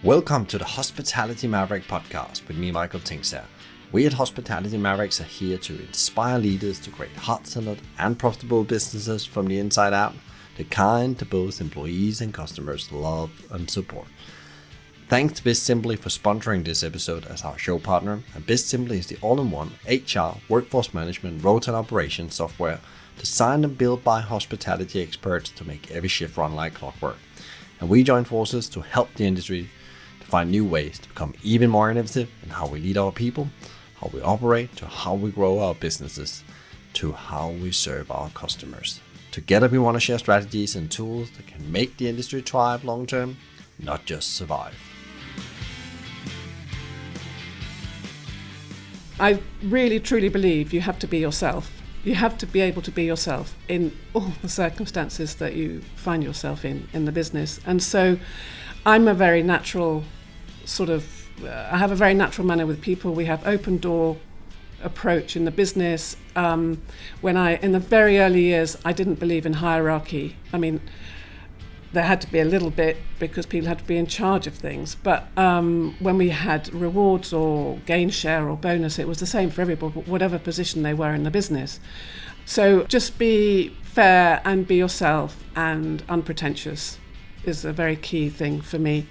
Welcome to the Hospitality Maverick podcast with me, Michael Tingsar. We at Hospitality Mavericks are here to inspire leaders to create heart-centered and profitable businesses from the inside out, the kind that both employees and customers love and support. Thanks to BizSimply for sponsoring this episode as our show partner. And BizSimply is the all-in-one HR, workforce management, road and operations software designed and built by hospitality experts to make every shift run like clockwork. And we join forces to help the industry to find new ways to become even more innovative in how we lead our people, how we operate, to how we grow our businesses, to how we serve our customers. Together we want to share strategies and tools that can make the industry thrive long term, not just survive. I really truly believe you have to be yourself. You have to be able to be yourself in all the circumstances that you find yourself in the business. And so I'm a very natural I have a very natural manner with people. We have open door approach in the business. In the very early years, I didn't believe in hierarchy. I mean, there had to be a little bit because people had to be in charge of things. But when we had rewards or gain share or bonus, it was the same for everybody, whatever position they were in the business. So just be fair and be yourself and unpretentious is a very key thing for me.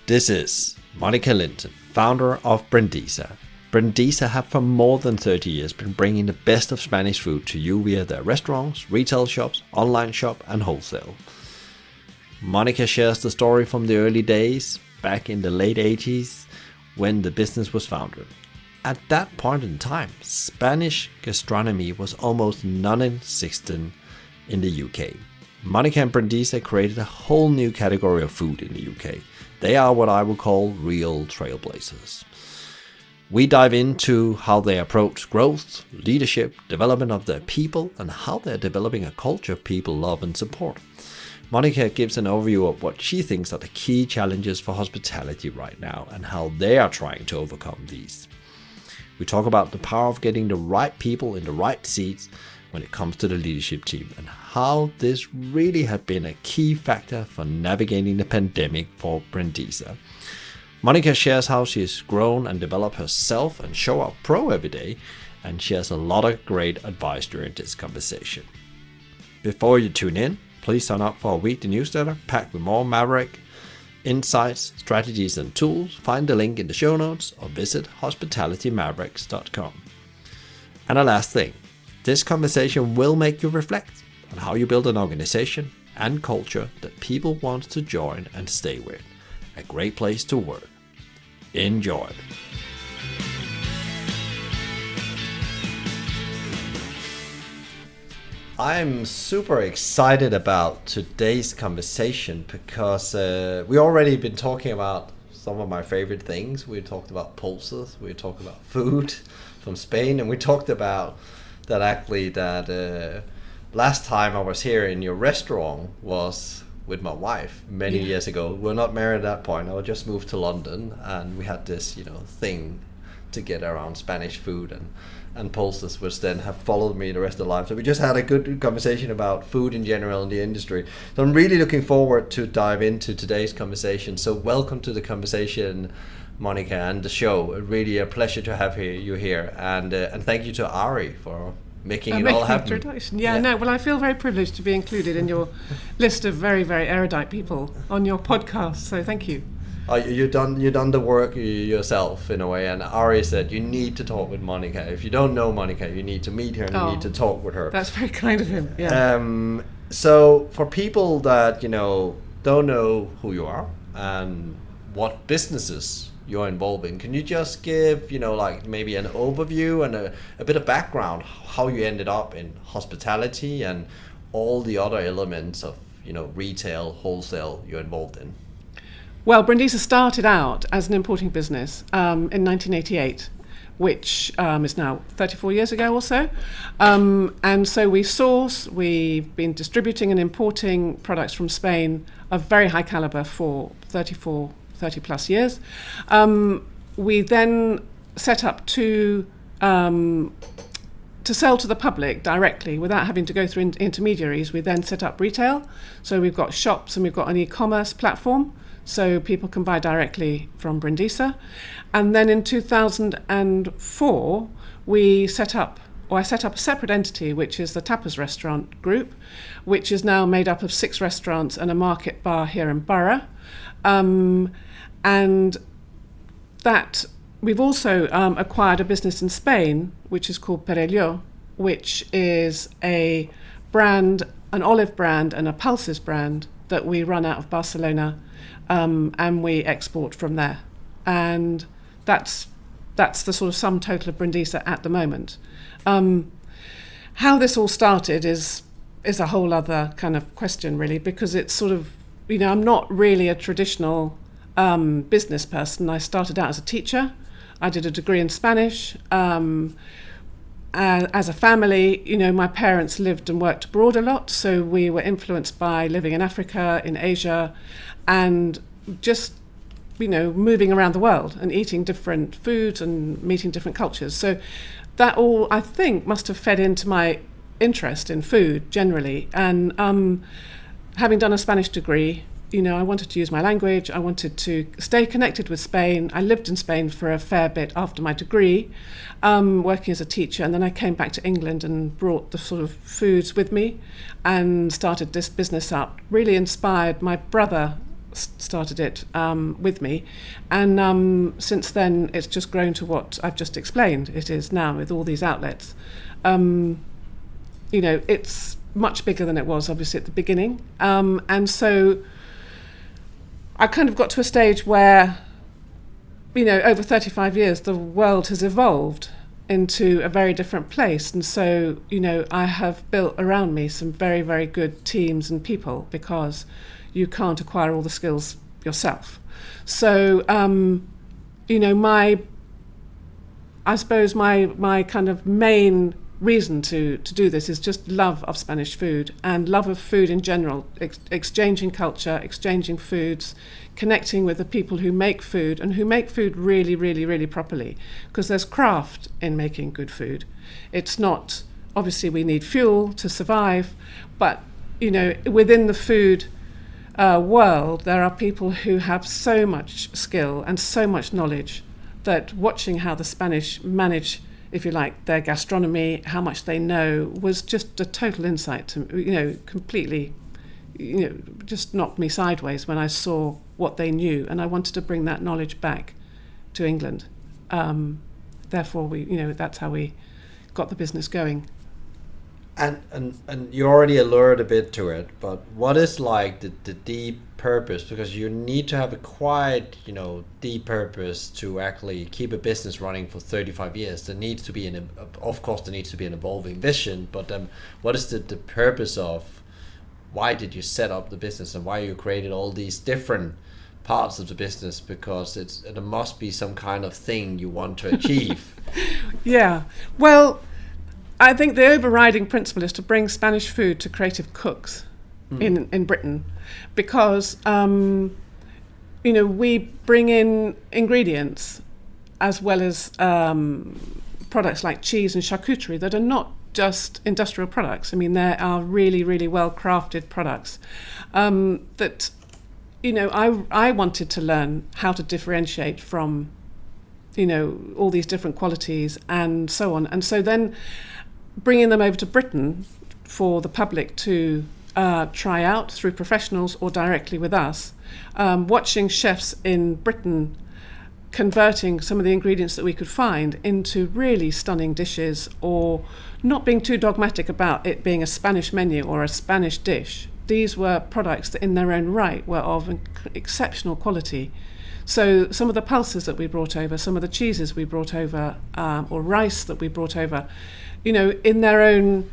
This is Monika Linton, founder of Brindisa. Brindisa have for more than 30 years been bringing the best of Spanish food to you via their restaurants, retail shops, online shop and wholesale. Monika shares the story from the early days, back in the late 80s, when the business was founded. At that point in time, Spanish gastronomy was almost non-existent in the UK. Monika and Brindisa created a whole new category of food in the UK. They are what I would call real trailblazers. We dive into how they approach growth, leadership, development of their people, and how they're developing a culture people love and support. Monika gives an overview of what she thinks are the key challenges for hospitality right now and how they are trying to overcome these. We talk about the power of getting the right people in the right seats when it comes to the leadership team and how this really had been a key factor for navigating the pandemic for Brindisa. Monika shares how she has grown and developed herself and show up pro every day, and she has a lot of great advice during this conversation. Before you tune in, please sign up for our weekly newsletter packed with more Maverick insights, strategies and tools. Find the link in the show notes or visit hospitalitymavericks.com. And a last thing, this conversation will make you reflect on how you build an organization and culture that people want to join and stay with. A great place to work. Enjoy. I'm super excited about today's conversation because we already been talking about some of my favorite things. We talked about pulses, we talked about food from Spain, and we talked about that actually that last time I was here in your restaurant was with my wife many years ago. We're not married at that point. I just moved to London and we had this, thing to get around Spanish food and pulses, which then have followed me the rest of the life. So we just had a good conversation about food in general in the industry. So I'm really looking forward to dive into today's conversation. So welcome to the conversation, Monika, and the show. Really a pleasure to have you here. And thank you to Ari for making it all happen. Introduction. Well, I feel very privileged to be included in your list of very, very erudite people on your podcast. So thank you. You've done the work yourself in a way, and Ari said you need to talk with Monika. If you don't know Monika, you need to meet her and you need to talk with her. That's very kind of him. Yeah. So for people that don't know who you are and what businesses you're involved in, can you just give maybe an overview and a bit of background how you ended up in hospitality and all the other elements of retail, wholesale you're involved in? Well, Brindisa started out as an importing business in 1988, which is now 34 years ago or so. And so we've been distributing and importing products from Spain of very high caliber for 30 plus years. We then set up to sell to the public directly without having to go through intermediaries. We then set up retail. So we've got shops and we've got an e-commerce platform. so people can buy directly from Brindisa. And then in 2004, I set up a separate entity, which is the Tapas Restaurant Group, which is now made up of 6 restaurants and a market bar here in Borough. And that we've also acquired a business in Spain, which is called Perelló, which is a brand, an olive brand and a pulses brand that we run out of Barcelona, and we export from there. And that's the sort of sum total of Brindisa at the moment. How this all started is a whole other kind of question, really, because it's sort of, I'm not really a traditional business person. I started out as a teacher. I did a degree in Spanish. As a family, my parents lived and worked abroad a lot, so we were influenced by living in Africa, in Asia, and just, moving around the world and eating different foods and meeting different cultures. So that all, I think, must have fed into my interest in food generally. And having done a Spanish degree, I wanted to use my language. I wanted to stay connected with Spain. I lived in Spain for a fair bit after my degree, working as a teacher. And then I came back to England and brought the sort of foods with me and started this business up. Really inspired. My brother started it with me. And since then, it's just grown to what I've just explained. It is now with all these outlets. It's much bigger than it was, obviously, at the beginning. And so I kind of got to a stage where, over 35 years, the world has evolved into a very different place. And so, I have built around me some very, very good teams and people, because you can't acquire all the skills yourself. So, I suppose my kind of main reason to do this is just love of Spanish food and love of food in general, exchanging culture, exchanging foods, connecting with the people who make food and who make food really, really, really properly, because there's craft in making good food. It's not, obviously we need fuel to survive, but within the food world there are people who have so much skill and so much knowledge that watching how the Spanish manage, if you like, their gastronomy, how much they know, was just a total insight to, completely, just knocked me sideways when I saw what they knew, and I wanted to bring that knowledge back to England. Therefore, that's how we got the business going. And you already allured a bit to it, but what is like the deep purpose? Because you need to have a quite, deep purpose to actually keep a business running for 35 years. There needs to be an evolving vision, but what is the purpose of, why did you set up the business and why you created all these different parts of the business? Because there must be some kind of thing you want to achieve. Yeah, well, I think the overriding principle is to bring Spanish food to creative cooks in Britain, because we bring in ingredients as well as products like cheese and charcuterie that are not just industrial products. I mean, there are really, really well crafted products that I wanted to learn how to differentiate from all these different qualities and so on. And so then bringing them over to Britain for the public to try out through professionals or directly with us, watching chefs in Britain converting some of the ingredients that we could find into really stunning dishes, or not being too dogmatic about it being a Spanish menu or a Spanish dish. These were products that in their own right were of exceptional quality. So some of the pulses that we brought over, some of the cheeses we brought over, or rice that we brought over, in their own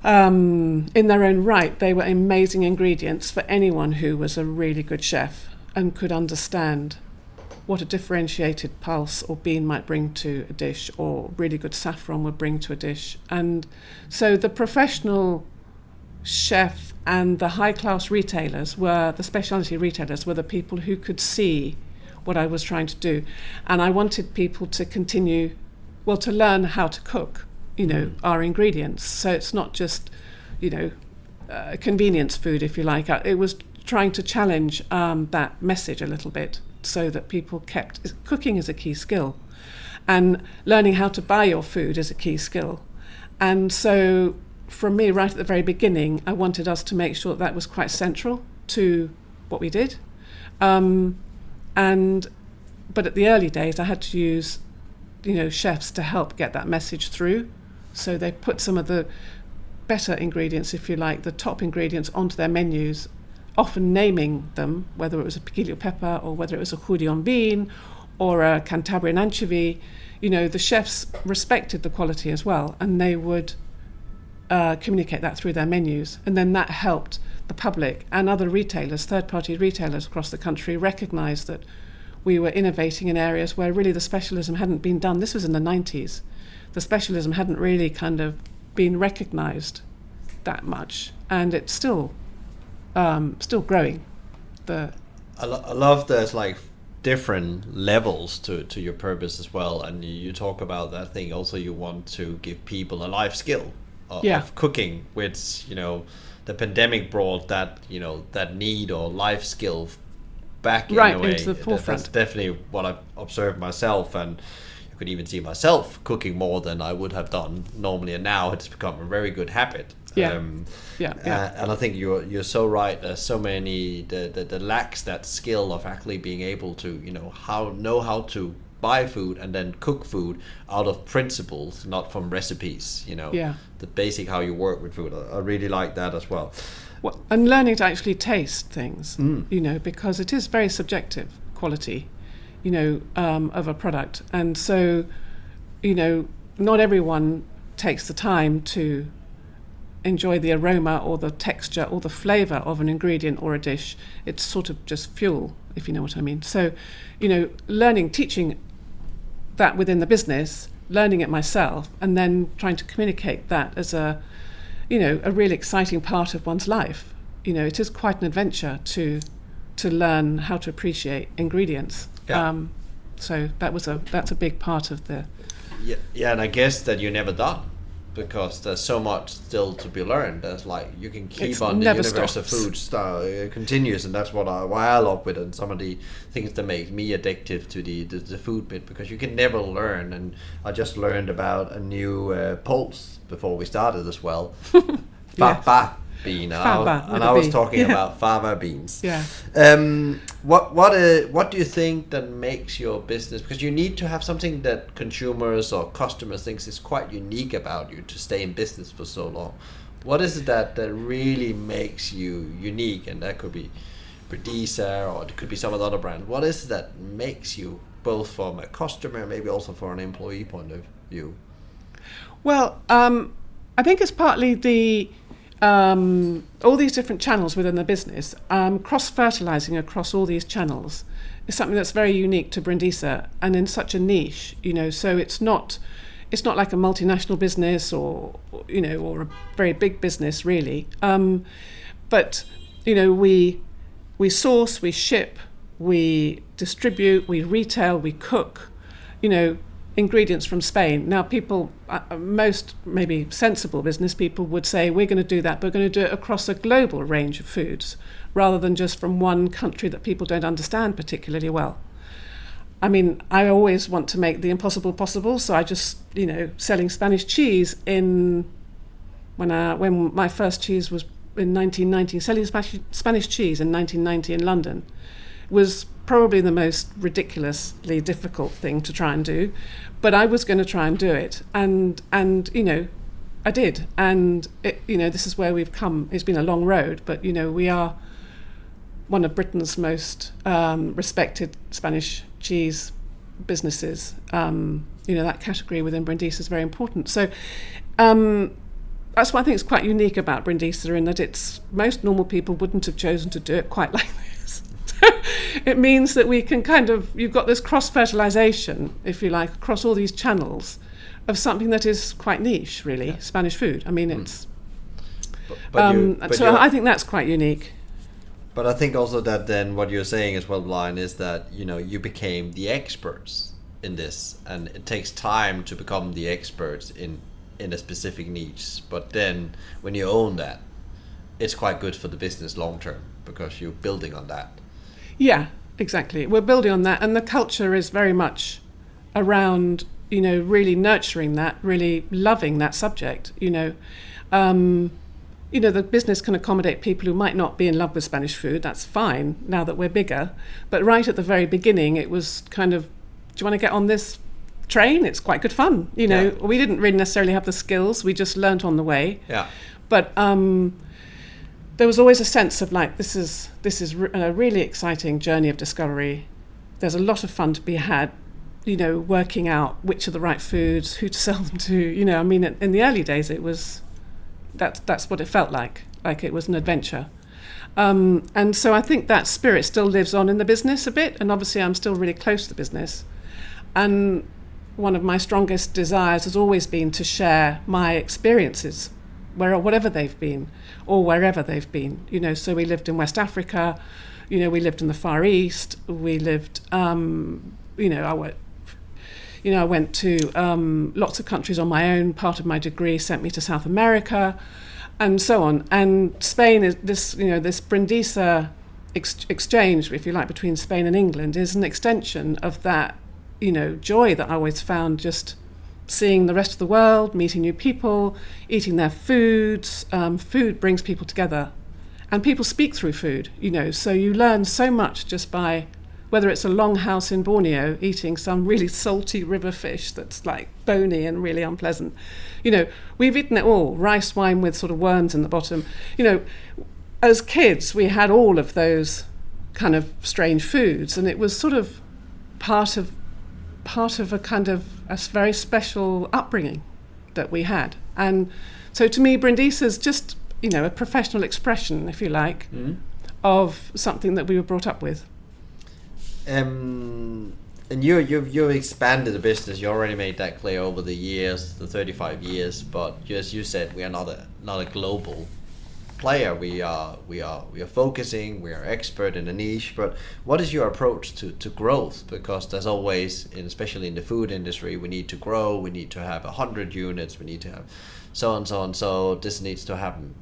right, they were amazing ingredients for anyone who was a really good chef and could understand what a differentiated pulse or bean might bring to a dish, or really good saffron would bring to a dish. And so the professional chef and the high-class retailers were, the specialty retailers were the people who could see what I was trying to do. And I wanted people to continue, to learn how to cook, our ingredients. So it's not just, convenience food, if you like. It was trying to challenge that message a little bit, so that people kept cooking is a key skill, and learning how to buy your food is a key skill. And so from me, right at the very beginning, I wanted us to make sure that was quite central to what we did. But at the early days, I had to use, chefs to help get that message through. So they put some of the better ingredients, if you like, the top ingredients onto their menus, often naming them, whether it was a piquillo pepper or whether it was a Julian bean or a Cantabrian anchovy. The chefs respected the quality as well, and they would communicate that through their menus. And then that helped the public and other retailers, third-party retailers across the country, recognise that we were innovating in areas where really the specialism hadn't been done. This was in the 90s. The specialism hadn't really kind of been recognised that much, and it's still growing. I love there's like different levels to your purpose as well, and you talk about that thing also. You want to give people a life skill of cooking, which the pandemic brought that that need or life skill back in a way into the forefront. That's definitely what I've observed myself, and you could even see myself cooking more than I would have done normally, and now it's become a very good habit. And I think you're so right. There's so many that lacks that skill of actually being able to know how to buy food and then cook food out of principles, not from recipes. The basic how you work with food. I really like that as well. And learning to actually taste things, because it is very subjective quality, of a product, and so not everyone takes the time to enjoy the aroma or the texture or the flavour of an ingredient or a dish. It's sort of just fuel, if you know what I mean. So, teaching that within the business, learning it myself, and then trying to communicate that as a really exciting part of one's life. It is quite an adventure to learn how to appreciate ingredients. So that's a big part of the... Yeah, and I guess that you're never done, because there's so much still to be learned. There's you can keep on, the universe of food continues, and that's why I love it, and some of the things that make me addictive to the food bit, because you can never learn. And I just learned about a new pulse before we started as well. Faba bean, and I was talking about fava beans. Yeah. What do you think that makes your business? Because you need to have something that consumers or customers thinks is quite unique about you to stay in business for so long. What is it that really makes you unique? And that could be Brindisa, or it could be some of the other brands. What is it that makes you, both from a customer, maybe also for an employee point of view? Well, I think it's partly the all these different channels within the business. Cross-fertilising across all these channels is something that's very unique to Brindisa, and in such a niche. So it's not like a multinational business or a very big business really. But we source, we ship, we distribute, we retail, we cook. Ingredients from Spain. Now people, most maybe sensible business people would say, we're going to do that, but we're going to do it across a global range of foods rather than just from one country that people don't understand particularly well. I mean, I always want to make the impossible possible, so I just, selling Spanish cheese when my first cheese was in 1990, selling Spanish cheese in 1990 in London was probably the most ridiculously difficult thing to try and do, but I was going to try and do it, and I did, and this is where we've come. It's been a long road, but we are one of Britain's most respected Spanish cheese businesses. That category within Brindisa is very important. So that's what I think is quite unique about Brindisa, in that most normal people wouldn't have chosen to do it quite like this. It means that we can you've got this cross-fertilisation, if you like, across all these channels of something that is quite niche, really, Spanish food. I mean, it's... I think that's quite unique. But I think also that then what you're saying as well, Blind, is that, you became the experts in this, and it takes time to become the experts in a specific niche. But then when you own that, it's quite good for the business long term. because you're building on that. Yeah, exactly. We're building on that, and the culture is very much around, really nurturing that, really loving that subject. The business can accommodate people who might not be in love with Spanish food. That's fine now that we're bigger. But right at the very beginning, it was kind of, do you want to get on this train? It's quite good fun. We didn't really necessarily have the skills. We just learnt on the way. Yeah. But there was always a sense of like, this is a really exciting journey of discovery. There's a lot of fun to be had, working out which are the right foods, who to sell them to. In the early days, it was, that's what it felt like it was an adventure. And so I think that spirit still lives on in the business a bit, and obviously I'm still really close to the business. And one of my strongest desires has always been to share my experiences, whatever they've been, or wherever they've been. So we lived in West Africa, we lived in the Far East, we lived, I went to lots of countries on my own. Part of my degree sent me to South America, and so on. And Spain is this Brindisa exchange, if you like, between Spain and England is an extension of that, joy that I always found just seeing the rest of the world, meeting new people, eating their foods. Food brings people together, and people speak through food, so you learn so much just by, whether it's a longhouse in Borneo eating some really salty river fish that's like bony and really unpleasant. We've eaten it all, rice wine with sort of worms in the bottom. As kids, we had all of those kind of strange foods, and it was sort of part of a kind of a very special upbringing that we had. And so to me, Brindisa is just, a professional expression, if you like, of something that we were brought up with. And you've expanded the business. You already made that clear over the years, the 35 years. But as you said, we are not a global player. We are focusing. We are expert in a niche. But what is your approach to growth? Because there's always, especially in the food industry, we need to grow. We need to have 100 units. We need to have so on, so on. So this needs to happen.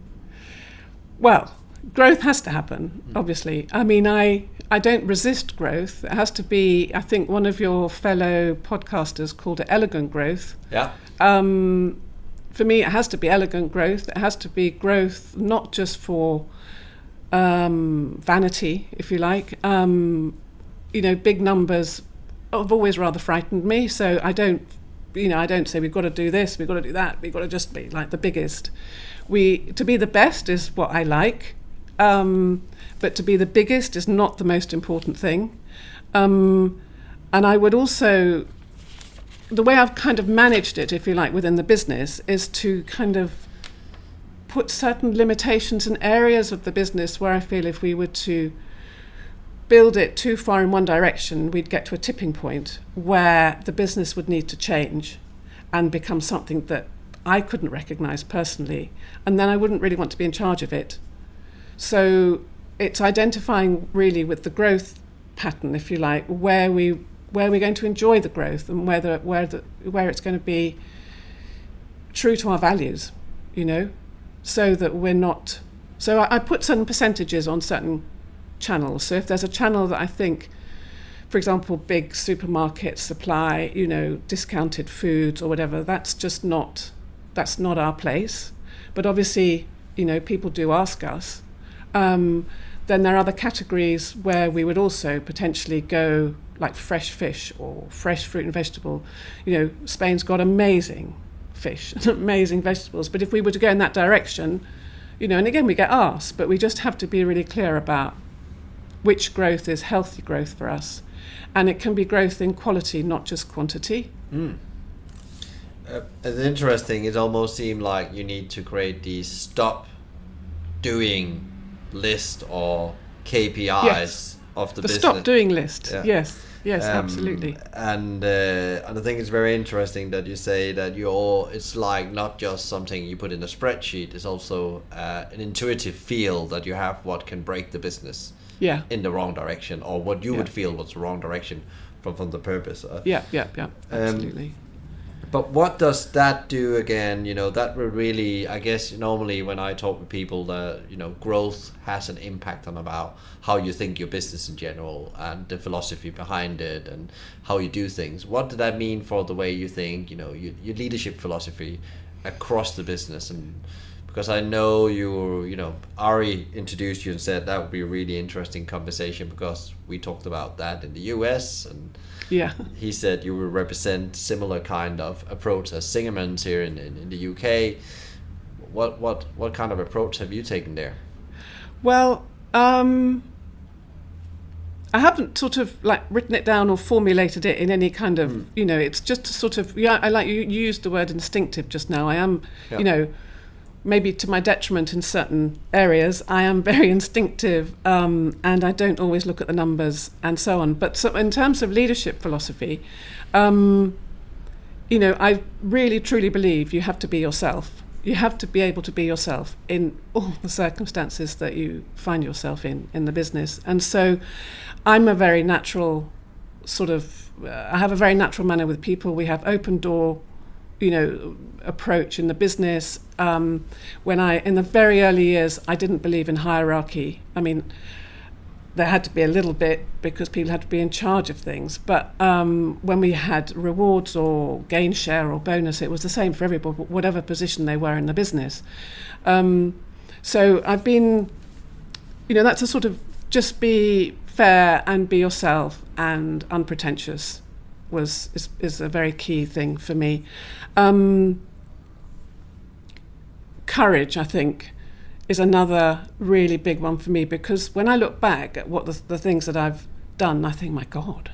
Well, growth has to happen, obviously. I mean, I don't resist growth. It has to be, I think one of your fellow podcasters called it elegant growth. Yeah. For me, it has to be elegant growth. It has to be growth not just for vanity, if you like. Big numbers have always rather frightened me. So I don't say we've got to do this, we've got to do that, we've got to just be like the biggest. To be the best is what I like. But to be the biggest is not the most important thing. And I would also, the way I've kind of managed it, if you like, within the business is to kind of put certain limitations in areas of the business where I feel if we were to build it too far in one direction, we'd get to a tipping point where the business would need to change and become something that I couldn't recognize personally. And then I wouldn't really want to be in charge of it. So it's identifying really with the growth pattern, if you like, where we're going to enjoy the growth and where it's going to be true to our values, so that we're not. So I put certain percentages on certain channels. So if there's a channel that I think, for example, big supermarkets supply, discounted foods or whatever, that's not our place. But obviously, people do ask us. Then there are other categories where we would also potentially go, like fresh fish or fresh fruit and vegetable. Spain's got amazing fish and amazing vegetables. But if we were to go in that direction, and again, we get asked, but we just have to be really clear about which growth is healthy growth for us. And it can be growth in quality, not just quantity. It's interesting. It almost seemed like you need to create these stop doing list or KPIs of the business. The stop doing list. Yeah. Yes, absolutely. And I think it's very interesting that you say that it's like not just something you put in a spreadsheet. It's also an intuitive feel that you have what can break the business in the wrong direction, or what you would feel was the wrong direction from the purpose. Yeah, absolutely. But what does that do again? That will really, I guess, normally when I talk with people, that growth has an impact on about how you think your business in general and the philosophy behind it and how you do things. What did that mean for the way you think, your leadership philosophy across the business? And because I know Ari introduced you and said that would be a really interesting conversation because we talked about that in the US, and yeah, he said you will represent similar kind of approach as Singerman's here in the UK. What kind of approach have you taken there? Well, I haven't sort of like written it down or formulated it in any kind of, it's just sort of, I like you used the word instinctive just now. I am, maybe to my detriment in certain areas, I am very instinctive, and I don't always look at the numbers and so on. But so in terms of leadership philosophy, I really truly believe you have to be yourself. You have to be able to be yourself in all the circumstances that you find yourself in the business. And so I'm a very natural I have a very natural manner with people. We have open door approach in the business. In the very early years, I didn't believe in hierarchy. I mean, there had to be a little bit because people had to be in charge of things. But when we had rewards or gain share or bonus, it was the same for everybody, whatever position they were in the business. So I've been, that's a sort of just be fair and be yourself and unpretentious is a very key thing for me. Courage, I think, is another really big one for me, because when I look back at what the things that I've done, I think, my God,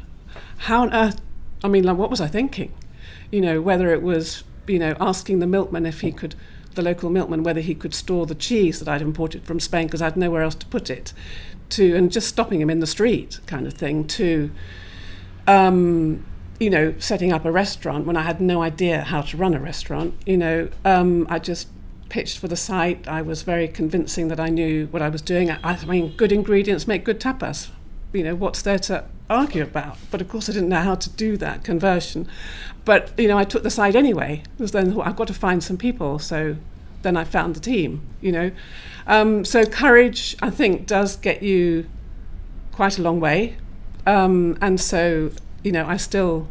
how on earth, what was I thinking? Whether it was, asking the milkman the local milkman, whether he could store the cheese that I'd imported from Spain because I had nowhere else to put it, and just stopping him in the street kind of thing, to setting up a restaurant when I had no idea how to run a restaurant. I just pitched for the site. I was very convincing that I knew what I was doing. Good ingredients make good tapas. What's there to argue about? But of course I didn't know how to do that conversion. But, I took the site anyway, because then I thought, I've got to find some people. So then I found the team, So courage, I think, does get you quite a long way. And so, I still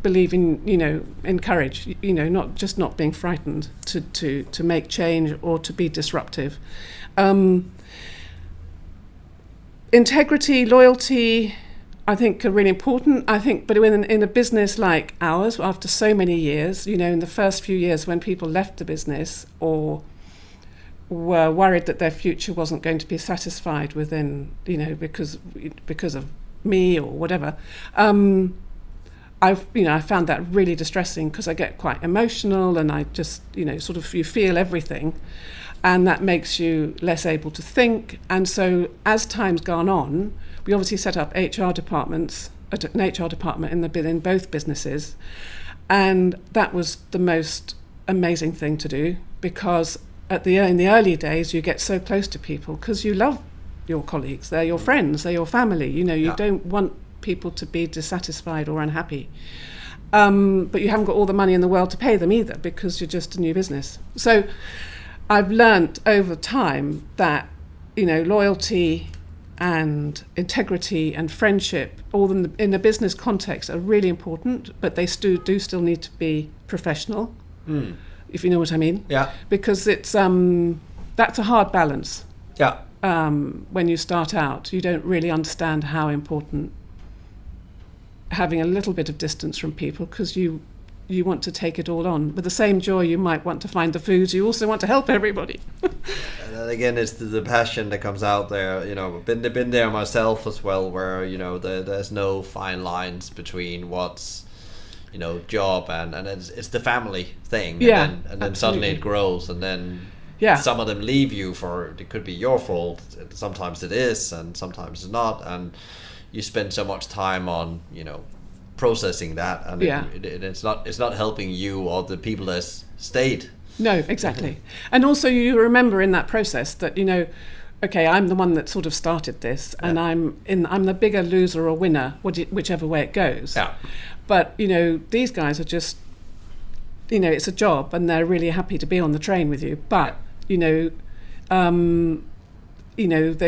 believe in courage, not being frightened to make change or to be disruptive. Integrity, loyalty, I think are really important. I think, but in a business like ours, after so many years, in the first few years when people left the business or were worried that their future wasn't going to be satisfied within, because of me or whatever, I found that really distressing, because I get quite emotional and I just, you feel everything, and that makes you less able to think. And so as time's gone on, we obviously set up an HR department in both businesses, and that was the most amazing thing to do, because in the early days you get so close to people because you love your colleagues, they're your friends, they're your family. You don't want people to be dissatisfied or unhappy, but you haven't got all the money in the world to pay them either, because you're just a new business. So I've learnt over time that loyalty and integrity and friendship, all in the business context, are really important, but they do still need to be professional, if you know what I mean. Yeah. Because it's that's a hard balance. Yeah. When you start out, you don't really understand how important having a little bit of distance from people, because you want to take it all on. With the same joy you might want to find the foods, you also want to help everybody. And then again, it's the passion that comes out there. Been there myself as well, where there's no fine lines between what's job and it's the family thing. Yeah, and then suddenly it grows, and then some of them leave you for, it could be your fault. Sometimes it is, and sometimes it's not, and you spend so much time on processing that, and it's not helping you or the people that stayed. No, exactly. And also you remember in that process that okay, I'm the one that sort of started this, and I'm the bigger loser or winner, whichever way it goes. Yeah. But these guys are just it's a job and they're really happy to be on the train with you, but they've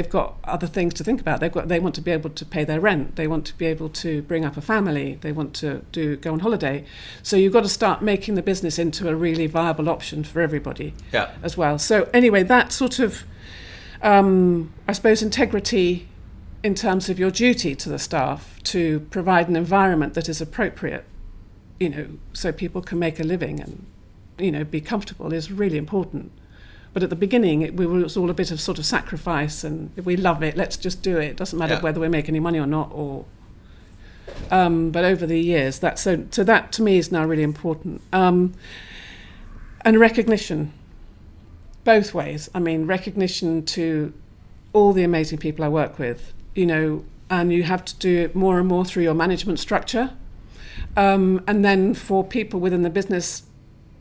got other things to think about. They want to be able to pay their rent. They want to be able to bring up a family. They want to go on holiday. So you've got to start making the business into a really viable option for everybody as well. So anyway, that sort of, I suppose, integrity in terms of your duty to the staff to provide an environment that is appropriate, so people can make a living and, be comfortable is really important. But at the beginning, it was all a bit of sort of sacrifice, and we love it, let's just do it. Doesn't matter whether we make any money or not. But over the years, that to me is now really important. And recognition, both ways. I mean, recognition to all the amazing people I work with, and you have to do it more and more through your management structure. And then for people within the business,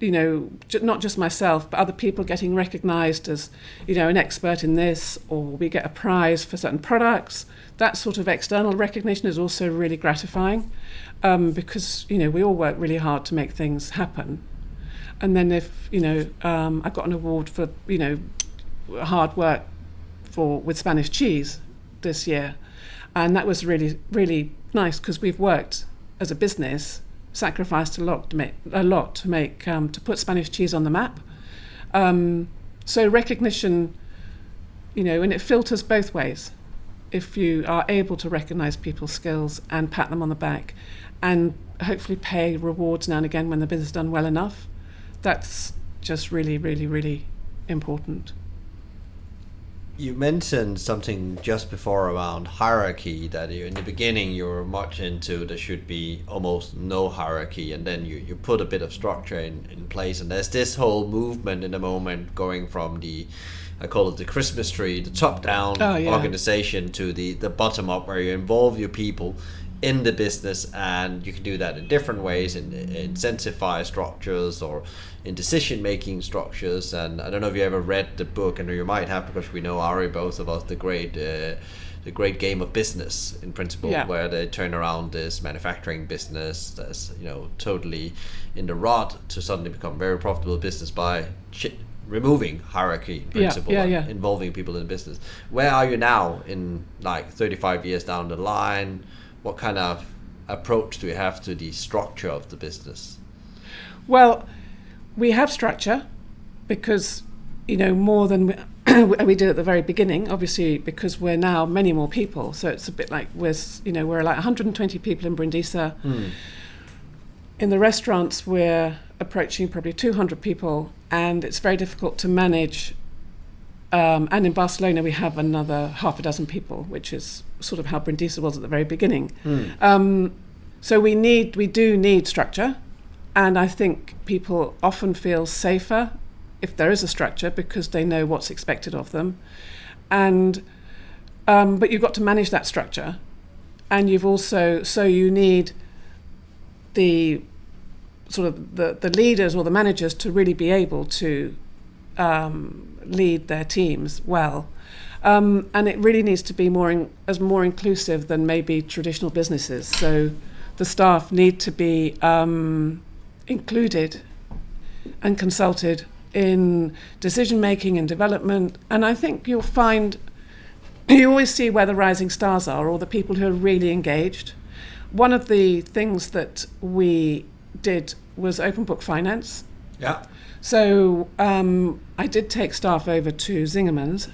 not just myself, but other people getting recognised as, an expert in this, or we get a prize for certain products. That sort of external recognition is also really gratifying, because, we all work really hard to make things happen. And then if, I got an award for, hard work with Spanish cheese this year. And that was really, really nice because we've worked as a business, sacrificed a lot to put Spanish cheese on the map. So recognition, and it filters both ways. If you are able to recognise people's skills and pat them on the back, and hopefully pay rewards now and again when the business is done well enough, that's just really, really, really important. You mentioned something just before around hierarchy, that in the beginning you were much into there should be almost no hierarchy, and then you put a bit of structure in place, and there's this whole movement in the moment going from I call it the Christmas tree, the top-down organization, to the bottom-up, where you involve your people in the business, and you can do that in different ways, in incentivize structures or in decision-making structures. And I don't know if you ever read the book, and you might have, because we know Ari, both of us, the great game of business in principle, where they turn around this manufacturing business that's totally in the rut to suddenly become very profitable business by removing hierarchy in principle, involving people in the business. Where are you now in 35 years down the line? What kind of approach do you have to the structure of the business? Well, we have structure because, more than we did at the very beginning, obviously, because we're now many more people. So it's a bit like we're like 120 people in Brindisa. In the restaurants, we're approaching probably 200 people, and it's very difficult to manage. And in Barcelona, we have another half a dozen people, which is sort of how Brindisa was at the very beginning. So we do need structure, and I think people often feel safer if there is a structure because they know what's expected of them. And but you've got to manage that structure, and you need the sort of the leaders or the managers to really be able to lead their teams well, and it really needs to be more inclusive than maybe traditional businesses. So the staff need to be included and consulted in decision making and development. And I think you'll find you always see where the rising stars are, or the people who are really engaged. One of the things that we did was OpenBook Finance. Yeah. So I did take staff over to Zingerman's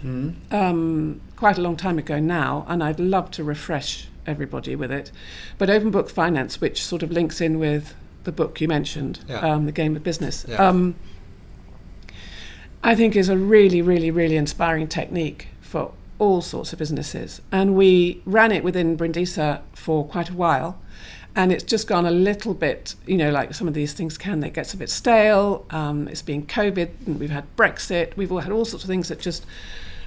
quite a long time ago now, and I'd love to refresh everybody with it. But OpenBook Finance, which sort of links in with the book you mentioned, The Game of Business, I think is a really, really, really inspiring technique for all sorts of businesses. And we ran it within Brindisa for quite a while. And it's just gone a little bit, like some of these things it gets a bit stale. It's been COVID, and we've had Brexit. We've all had all sorts of things that just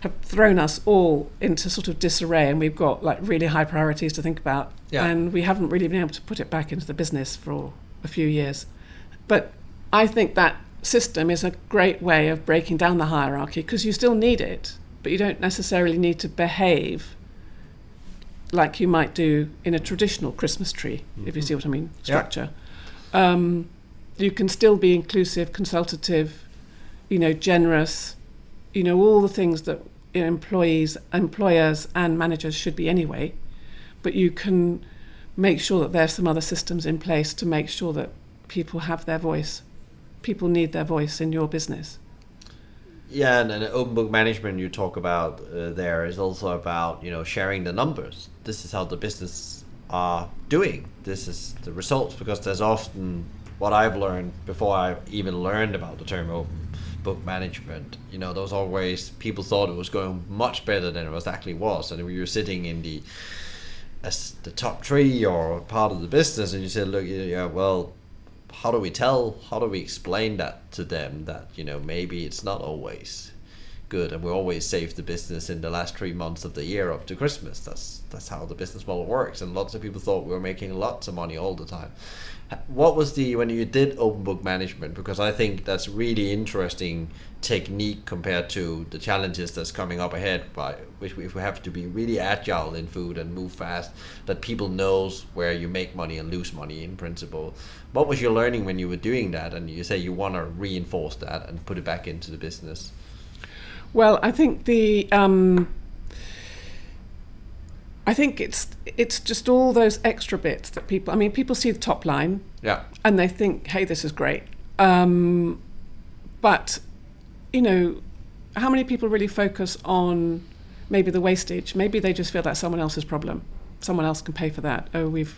have thrown us all into sort of disarray, and we've got like really high priorities to think about. Yeah. And we haven't really been able to put it back into the business for a few years. But I think that system is a great way of breaking down the hierarchy, because you still need it, but you don't necessarily need to behave like you might do in a traditional Christmas tree, if you see what I mean, structure. You can still be inclusive, consultative, generous, all the things that employers and managers should be anyway. But you can make sure that there's some other systems in place to make sure that people have their voice. People need their voice in your business. Yeah, and OpenBook Management you talk about there is also about sharing the numbers. This is how the business are doing. This is the results, because there's often what I've learned before I even learned about the term OpenBook Management. Those always people thought it was going much better than it actually was, and if you're sitting in the top tree or part of the business and you say, look, well, how do we explain that to them that maybe it's not always good, and we always save the business in the last 3 months of the year up to Christmas. That's how the business model works, and lots of people thought we were making lots of money all the time. What was when you did OpenBook Management, because I think that's really interesting technique compared to the challenges that's coming up ahead, which we have to be really agile in food and move fast, that people knows where you make money and lose money in principle. What was your learning when you were doing that, and you say you want to reinforce that and put it back into the business? Well, I think I think it's just all those extra bits that people see the top line, yeah, and they think, hey, this is great. But how many people really focus on maybe the wastage? Maybe they just feel that's someone else's problem. Someone else can pay for that. Oh, we've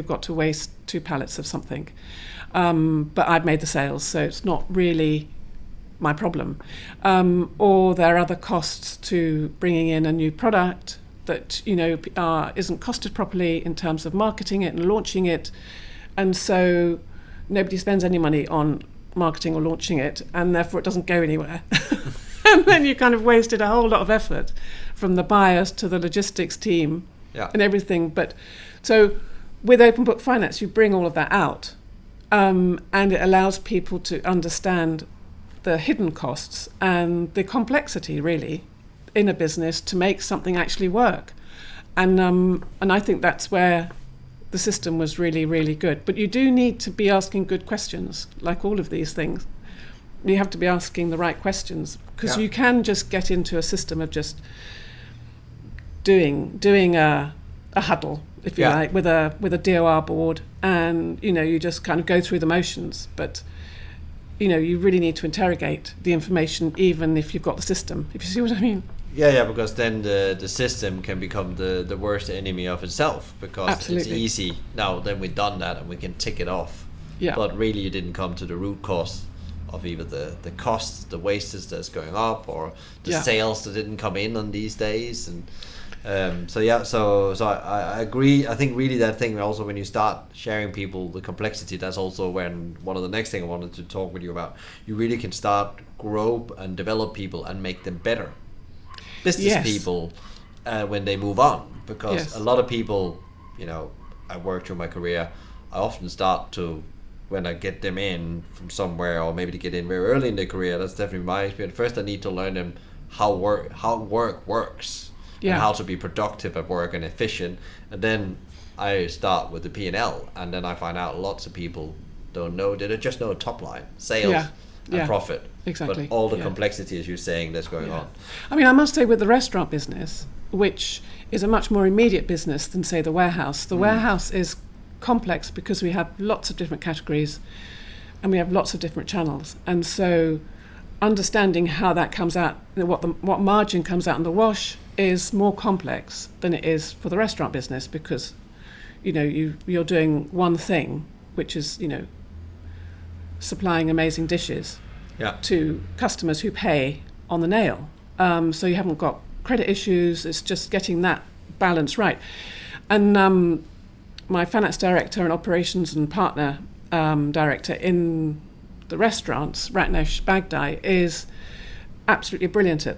got to waste 2 pallets of something, but I've made the sales, so it's not really my problem. Or there are other costs to bringing in a new product that isn't costed properly in terms of marketing it and launching it, and so nobody spends any money on marketing or launching it, and therefore it doesn't go anywhere. And then you kind of wasted a whole lot of effort from the buyers to the logistics team, yeah, and everything. But so with OpenBook Finance, you bring all of that out, and it allows people to understand the hidden costs and the complexity really in a business to make something actually work. And I think that's where the system was really, really good. But you do need to be asking good questions, like all of these things. You have to be asking the right questions, because you can just get into a system of just doing a huddle, if you like, with a DOR board, and you just kind of go through the motions. But you really need to interrogate the information, even if you've got the system, if you see what I mean. Yeah, because then the system can become the worst enemy of itself, because Absolutely. It's easy. Now, then we've done that and we can tick it off. Yeah. But really you didn't come to the root cause of either the costs, the wastage that's going up, or the sales that didn't come in on these days. And so I agree. I think really that thing also, when you start sharing people the complexity, that's also when one of the next thing I wanted to talk with you about, you really can start grow and develop people and make them better business people when they move on, because a lot of people, I work through my career, I often start to, when I get them in from somewhere, or maybe to get in very early in their career, that's definitely my experience. First I need to learn them how work works, and how to be productive at work and efficient, and then I start with the P&L, and then I find out lots of people don't know, they just know top line, sales and profit. Exactly. But all the complexity, as you're saying, that's going on. I mean, I must say, with the restaurant business, which is a much more immediate business than, say, the warehouse. The warehouse is complex because we have lots of different categories and we have lots of different channels. And so understanding how that comes out, what margin comes out in the wash, is more complex than it is for the restaurant business, because, you're doing one thing, which is, supplying amazing dishes to customers who pay on the nail. So you haven't got credit issues. It's just getting that balance right. And my finance director and operations and partner director in the restaurants, Ratnesh Bagdai, is absolutely brilliant at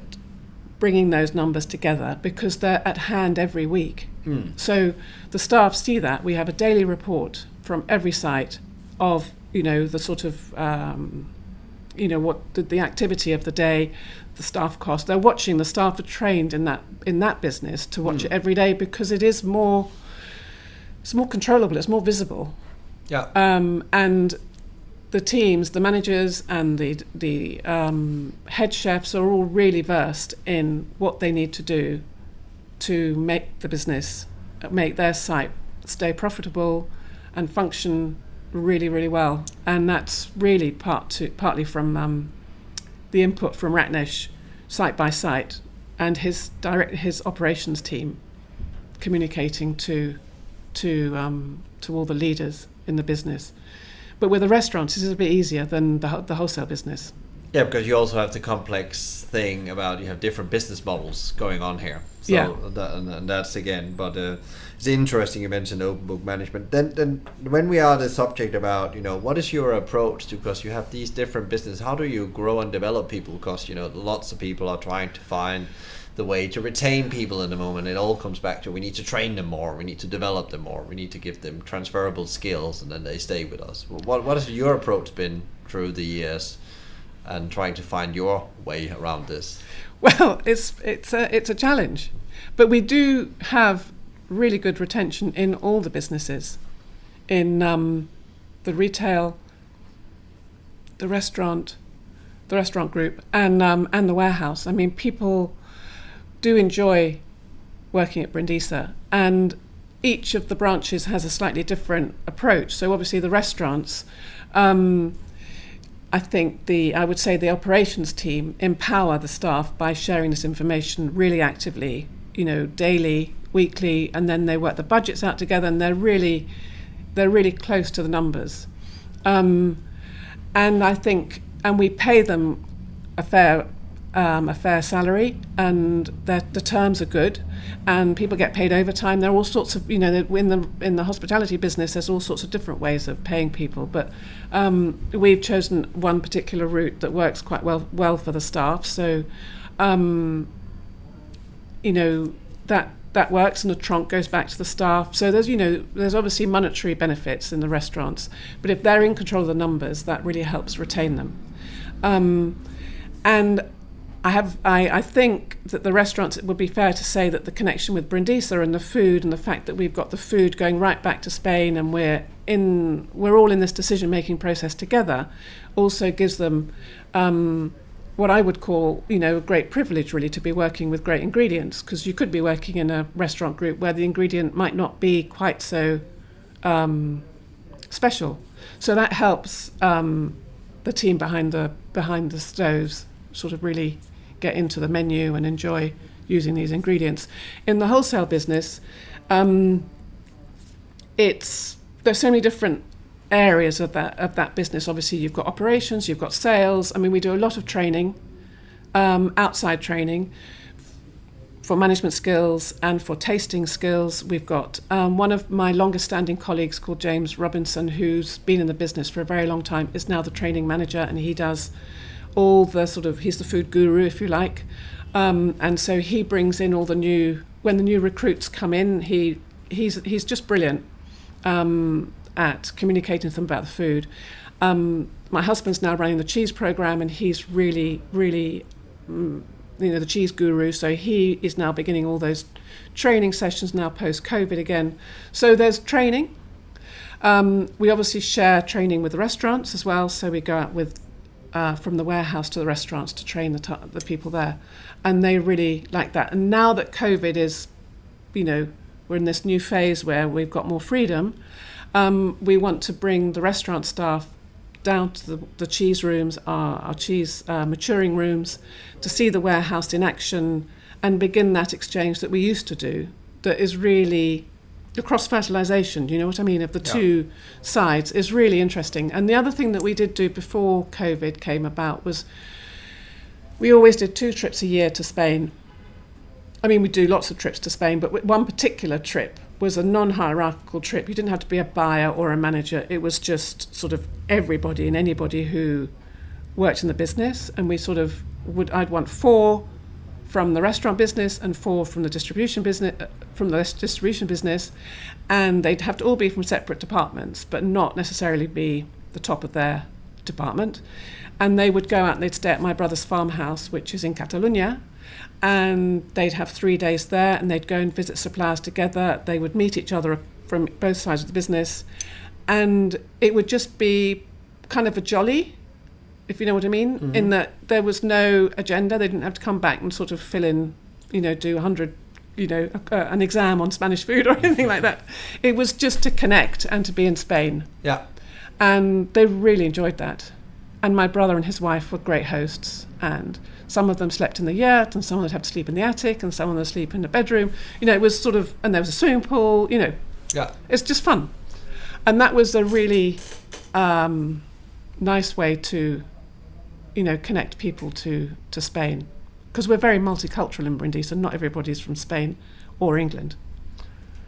bringing those numbers together, because they're at hand every week. So the staff see that. We have a daily report from every site of the sort of what the activity of the day, the staff cost. They're watching. The staff are trained in that business to watch it every day, because it's more controllable, it's more visible. And the teams, the managers and the head chefs are all really versed in what they need to do to make the business, make their site stay profitable and function really, really well. And that's really partly from the input from Ratnesh, site by site, and his operations team communicating to all the leaders in the business. But with the restaurants, it's a bit easier than the wholesale business. Yeah, because you also have the complex thing about you have different business models going on here. So yeah. And that's again, but it's interesting you mentioned OpenBook Management. Then when we are the subject about, what is your approach to, because you have these different businesses, how do you grow and develop people? Because, lots of people are trying to find the way to retain people in the moment. It all comes back to we need to train them more, we need to develop them more, we need to give them transferable skills, and then they stay with us. What has your approach been through the years and trying to find your way around this? Well, it's a challenge, but we do have really good retention in all the businesses, in the retail, the restaurant group, and the warehouse. I mean, people do enjoy working at Brindisa, and each of the branches has a slightly different approach. So obviously the restaurants, I think I would say the operations team empower the staff by sharing this information really actively, daily, weekly, and then they work the budgets out together, and they're really close to the numbers. And I think, and we pay them a fair salary, and the terms are good, and people get paid overtime. There are all sorts of, in the hospitality business, there's all sorts of different ways of paying people, but we've chosen one particular route that works quite well for the staff. So, that works, and the trunk goes back to the staff. So there's obviously monetary benefits in the restaurants, but if they're in control of the numbers, that really helps retain them. And I think that the restaurants, it would be fair to say that the connection with Brindisa and the food, and the fact that we've got the food going right back to Spain, and we're all in this decision-making process together, also gives them what I would call, a great privilege, really, to be working with great ingredients, because you could be working in a restaurant group where the ingredient might not be quite so special. So that helps the team behind the stoves sort of really get into the menu and enjoy using these ingredients. In the wholesale business, there's so many different areas of that business. Obviously, you've got operations, you've got sales. I mean, we do a lot of training, outside training for management skills and for tasting skills. We've got one of my longest standing colleagues called James Robinson, who's been in the business for a very long time, is now the training manager, and he does all the he's the food guru, if you like. And so he brings in when the new recruits come in, he's just brilliant at communicating to them about the food. My husband's now running the cheese program, and he's really, really, the cheese guru. So he is now beginning all those training sessions now post-COVID again. So there's training. We obviously share training with the restaurants as well. So we go out with from the warehouse to the restaurants to train the people there, and they really like that. And now that COVID is, we're in this new phase where we've got more freedom, we want to bring the restaurant staff down to the cheese rooms, our cheese maturing rooms, to see the warehouse in action and begin that exchange that we used to do, that is really the cross-fertilisation, you know what I mean, of the two sides is really interesting. And the other thing that we did do before COVID came about was we always did 2 trips a year to Spain. I mean, we do lots of trips to Spain, but one particular trip was a non-hierarchical trip. You didn't have to be a buyer or a manager. It was just sort of everybody and anybody who worked in the business. And we sort of I'd want 4 from the restaurant business and 4 from the distribution business, and they'd have to all be from separate departments, but not necessarily be the top of their department. And they would go out and they'd stay at my brother's farmhouse, which is in Catalonia, and they'd have 3 days there, and they'd go and visit suppliers together. They would meet each other from both sides of the business, and it would just be kind of a jolly, if you know what I mean, in that there was no agenda. They didn't have to come back and sort of fill in, do 100, an exam on Spanish food or anything like that. It was just to connect and to be in Spain. Yeah. And they really enjoyed that. And my brother and his wife were great hosts, and some of them slept in the yurt, and some would have to sleep in the attic, and some of them sleep in the bedroom. It was sort of, and there was a swimming pool, Yeah. It's just fun. And that was a really nice way to, connect people to Spain. Because we're very multicultural in Brindisa, not everybody's from Spain or England.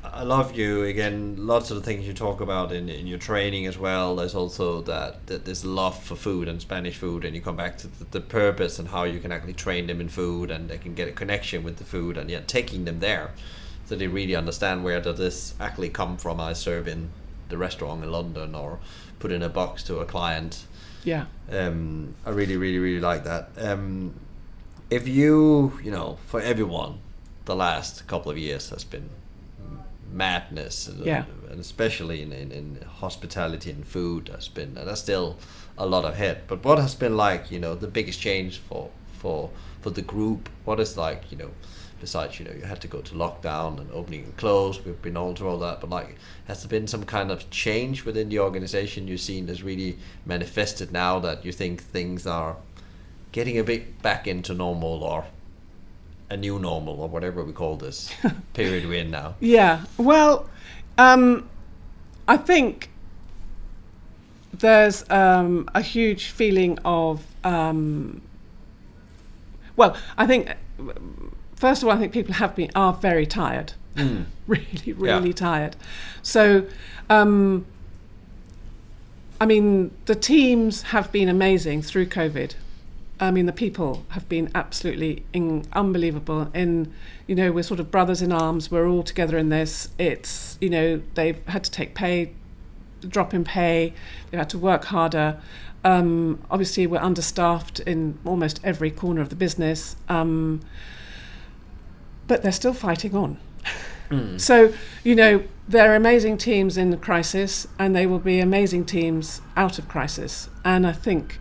I love you. Again, lots of the things you talk about in your training as well. There's also that this love for food and Spanish food, and you come back to the purpose and how you can actually train them in food, and they can get a connection with the food, and yet taking them there so they really understand where does this actually come from. I serve in the restaurant in London or put in a box to a client. Yeah. I really, really, really like that. If you, for everyone, the last couple of years has been madness, and especially in hospitality and food, there's still a lot ahead. But what has been like, the biggest change for the group? What is like, besides, you had to go to lockdown and opening and close, we've been all through all that, but like, has there been some kind of change within the organization you've seen that's really manifested now that you think things are getting a bit back into normal, or a new normal, or whatever we call this period we're in now? Yeah, well, I think there's a huge feeling of, I think, first of all, I think people are very tired, really, really tired. So, the teams have been amazing through COVID. The people have been absolutely unbelievable. We're sort of brothers in arms. We're all together in this. It's, they've had to take drop in pay. They've had to work harder. Obviously, we're understaffed in almost every corner of the business. But they're still fighting on. So, they're amazing teams in the crisis, and they will be amazing teams out of crisis. And I think,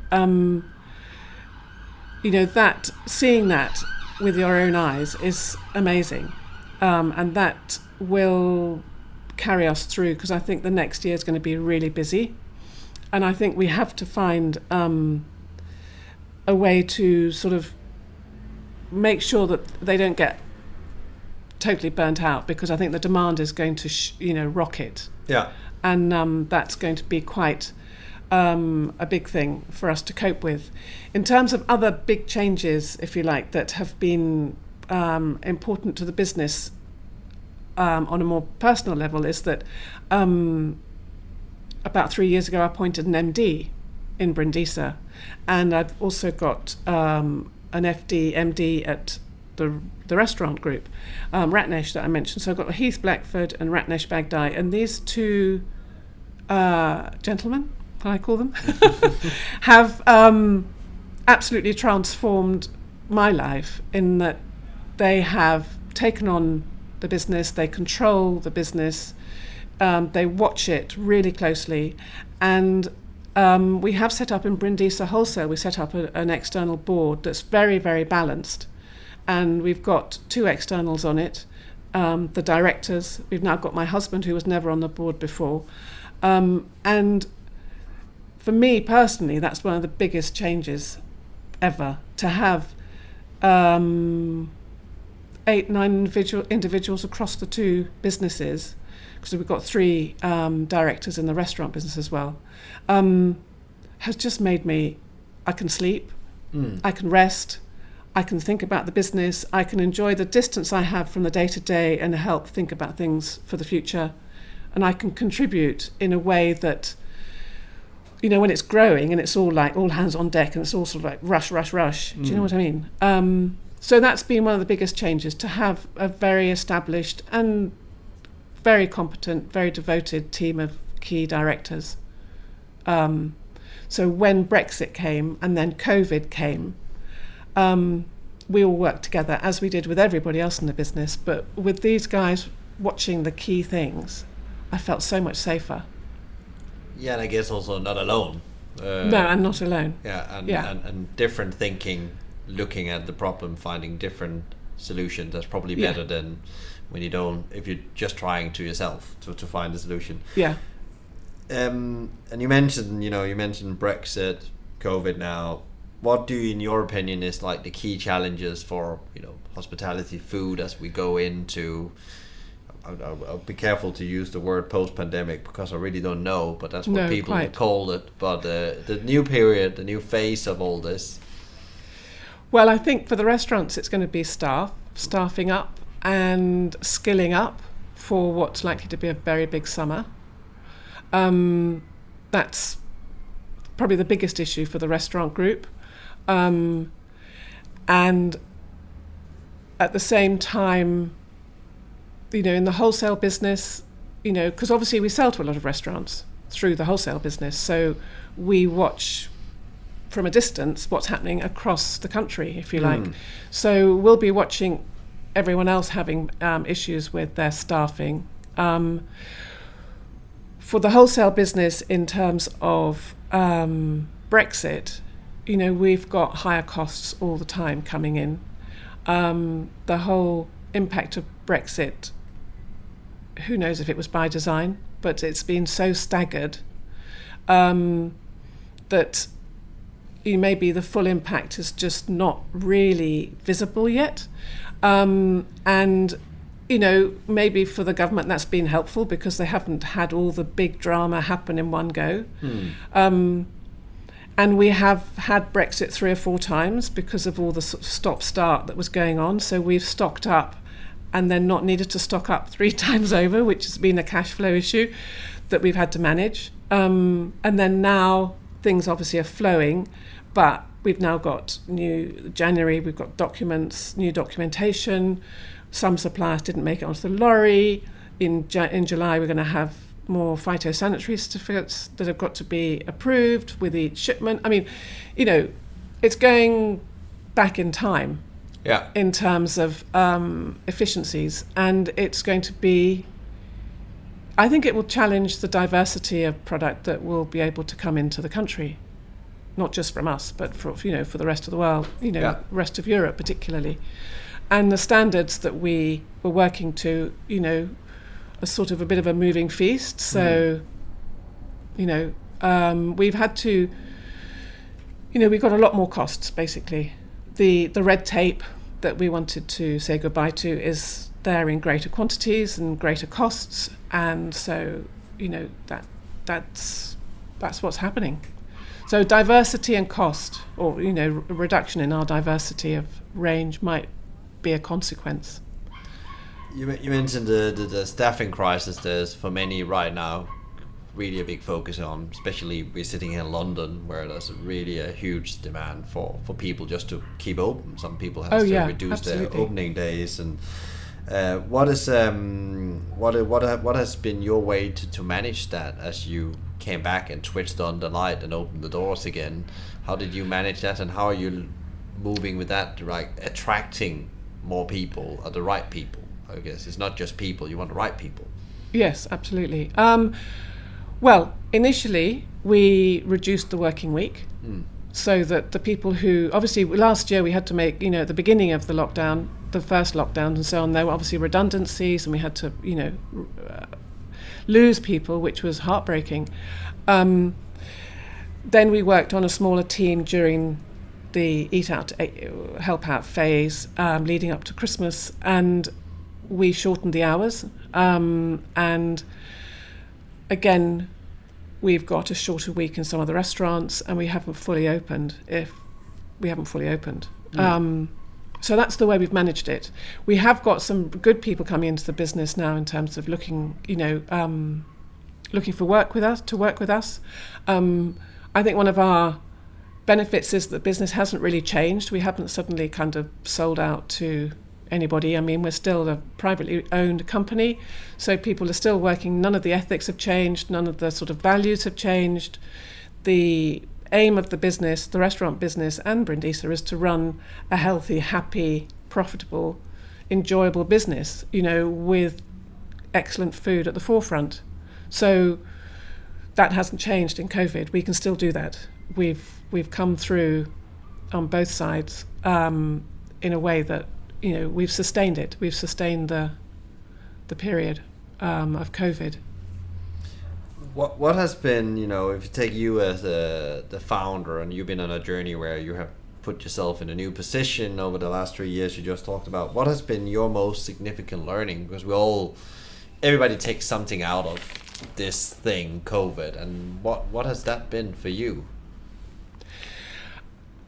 that seeing that with your own eyes is amazing, and that will carry us through, because I think the next year is going to be really busy, and I think we have to find a way to sort of make sure that they don't get totally burnt out, because I think the demand is going to rocket. Yeah. And that's going to be quite a big thing for us to cope with. In terms of other big changes, if you like, that have been important to the business on a more personal level, is that about 3 years ago I appointed an MD in Brindisa, and I've also got an MD at the restaurant group, Ratnesh, that I mentioned. So I've got Heath Blackford and Ratnesh Bagdai, and these two gentlemen, I call them, have absolutely transformed my life, in that they have taken on the business, they control the business, they watch it really closely, and we have set up in Brindisa Wholesale, we set up an external board that's very, very balanced, and we've got 2 externals on it, the directors. We've now got my husband, who was never on the board before, and for me personally, that's one of the biggest changes ever, to have 8-9 individuals across the 2 businesses, because we've got 3 directors in the restaurant business as well, has just made me, I can sleep, I can rest, I can think about the business, I can enjoy the distance I have from the day-to-day and help think about things for the future, and I can contribute in a way that, when it's growing and it's all like all hands on deck and it's all sort of like rush. Do you know what I mean? So that's been one of the biggest changes, to have a very established and very competent, very devoted team of key directors. So when Brexit came and then COVID came, we all worked together, as we did with everybody else in the business. But with these guys watching the key things, I felt so much safer. Yeah, and I guess also not alone. No, and not alone. And different thinking, looking at the problem, finding different solutions. That's probably better than when if you're just trying to yourself to find a solution. Yeah. And you mentioned Brexit, COVID now. What do, in your opinion, is like the key challenges for hospitality, food as we go into? I'll be careful to use the word post-pandemic because I really don't know, but that's what people call it. But the new period, the new phase of all this. Well, I think for the restaurants, it's going to be staffing up and skilling up for what's likely to be a very big summer. That's probably the biggest issue for the restaurant group. And at the same time, in the wholesale business, because obviously we sell to a lot of restaurants through the wholesale business. So we watch from a distance what's happening across the country, if you like. So we'll be watching everyone else having issues with their staffing. For the wholesale business, in terms of Brexit, we've got higher costs all the time coming in. The whole impact of Brexit, who knows if it was by design, but it's been so staggered that maybe the full impact is just not really visible yet. And maybe for the government that's been helpful because they haven't had all the big drama happen in one go. And we have had Brexit 3 or 4 times because of all the sort of stop-start that was going on. So we've stocked up and then not needed to stock up 3 times over, which has been a cash flow issue that we've had to manage. And then now things obviously are flowing, but we've now got January, we've got new documentation. Some suppliers didn't make it onto the lorry. In July, we're going to have more phytosanitary certificates that have got to be approved with each shipment. I mean, it's going back in time in terms of efficiencies, and it's going to be, I think it will challenge the diversity of product that will be able to come into the country, not just from us, but for the rest of the world, rest of Europe particularly. And the standards that we were working to, are sort of a bit of a moving feast. So, we've had to, we've got a lot more costs, basically. The red tape that we wanted to say goodbye to is there in greater quantities and greater costs. And so, that's what's happening. So diversity and cost, or, reduction in our diversity of range might be a consequence. You mentioned the staffing crisis there's for many right now, really a big focus on, especially we're sitting here in London where there's really a huge demand for people just to keep open. Some people have to reduce their opening days. And what has been your way to manage that as you came back and switched on the light and opened the doors again? How did you manage that, and how are you moving with that, like attracting more people, or the right people? I guess it's not just people, you want the right people. Yes, absolutely. Well, initially we reduced the working week so that the people who, obviously last year we had to make, at the beginning of the lockdown, the first lockdown and so on, there were obviously redundancies and we had to, lose people, which was heartbreaking. Then we worked on a smaller team during the Eat Out, Help Out phase leading up to Christmas, and we shortened the hours, and again we've got a shorter week in some of the restaurants, and we haven't fully opened. So that's the way we've managed it. We have got some good people coming into the business now in terms of looking for work with us. I think one of our benefits is that business hasn't really changed. We haven't suddenly kind of sold out to anybody. I mean, we're still a privately owned company, so people are still working. None of the ethics have changed. None of the sort of values have changed. The aim of the business, the restaurant business and Brindisa, is to run a healthy, happy, profitable, enjoyable business, with excellent food at the forefront. So that hasn't changed in COVID. We can still do that. We've come through on both sides in a way that, we've sustained it. We've sustained the period of COVID. What has been, if you take you as the founder, and you've been on a journey where you have put yourself in a new position over the last 3 years you just talked about, what has been your most significant learning? Because everybody takes something out of this thing, COVID, and what has that been for you?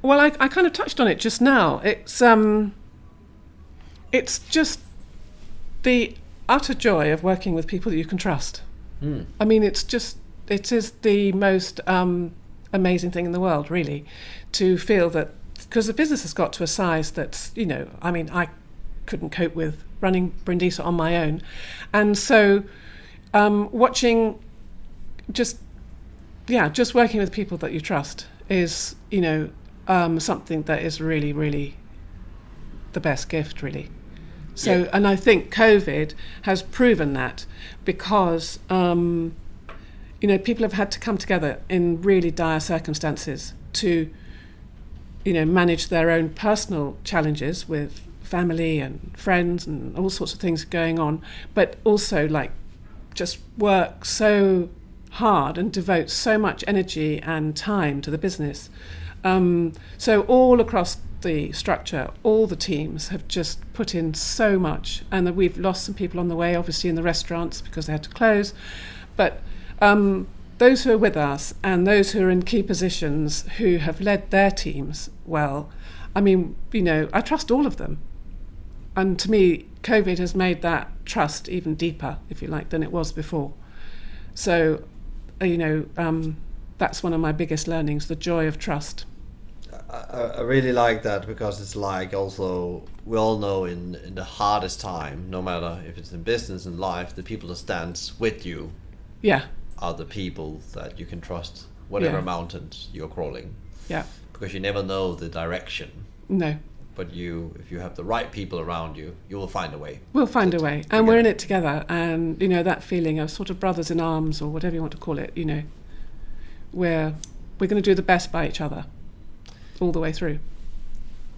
Well, I kind of touched on it just now. It's just the utter joy of working with people that you can trust. I mean, it is the most amazing thing in the world, really, to feel that, because the business has got to a size that's, I couldn't cope with running Brindisa on my own. And so watching, just working with people that you trust is, something that is really, really the best gift, really. So, yeah. And I think COVID has proven that, because, people have had to come together in really dire circumstances to, manage their own personal challenges with family and friends and all sorts of things going on, but also just work so hard and devote so much energy and time to the business. So all across the structure, all the teams have just put in so much, and that we've lost some people on the way, obviously in the restaurants because they had to close, but those who are with us and those who are in key positions who have led their teams well, I trust all of them. And to me, COVID has made that trust even deeper, if you like, than it was before. So, that's one of my biggest learnings, the joy of trust. I really like that, because it's also, we all know in the hardest time, no matter if it's in business and life, the people that stands with you are the people that you can trust, whatever mountains you're crawling. Yeah. Because you never know the direction. No. But if you have the right people around you, you will find a way. We'll find a way. And we're in it together. And, that feeling of sort of brothers in arms, or whatever you want to call it, we're going to do the best by each other all the way through.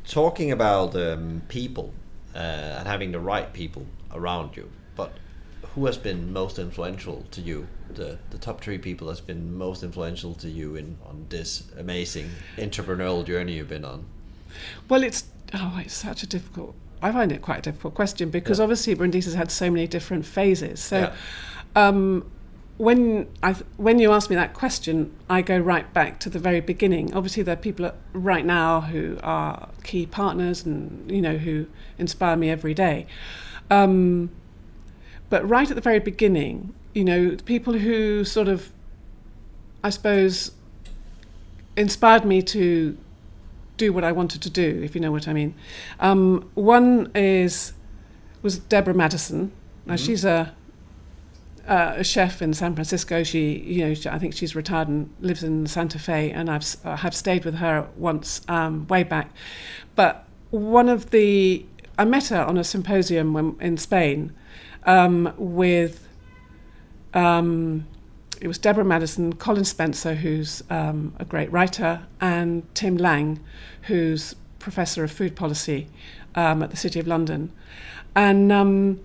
Talking about people and having the right people around you, but who has been most influential to you? The top 3 people that's been most influential to you on this amazing entrepreneurial journey you've been on? Well, it's such a difficult, I find it quite a difficult question, because obviously Brindisas had so many different phases. So when you ask me that question, I go right back to the very beginning. Obviously, there are people right now who are key partners and, who inspire me every day. But right at the very beginning, people who sort of, I suppose, inspired me to do what I wanted to do, if you know what I mean. One was Deborah Madison. Now, she's a chef in San Francisco. She, I think she's retired and lives in Santa Fe, and I have stayed with her once way back. But I met her on a symposium in Spain with, it was Deborah Madison, Colin Spencer, who's a great writer, and Tim Lang, who's Professor of Food Policy at the City of London. And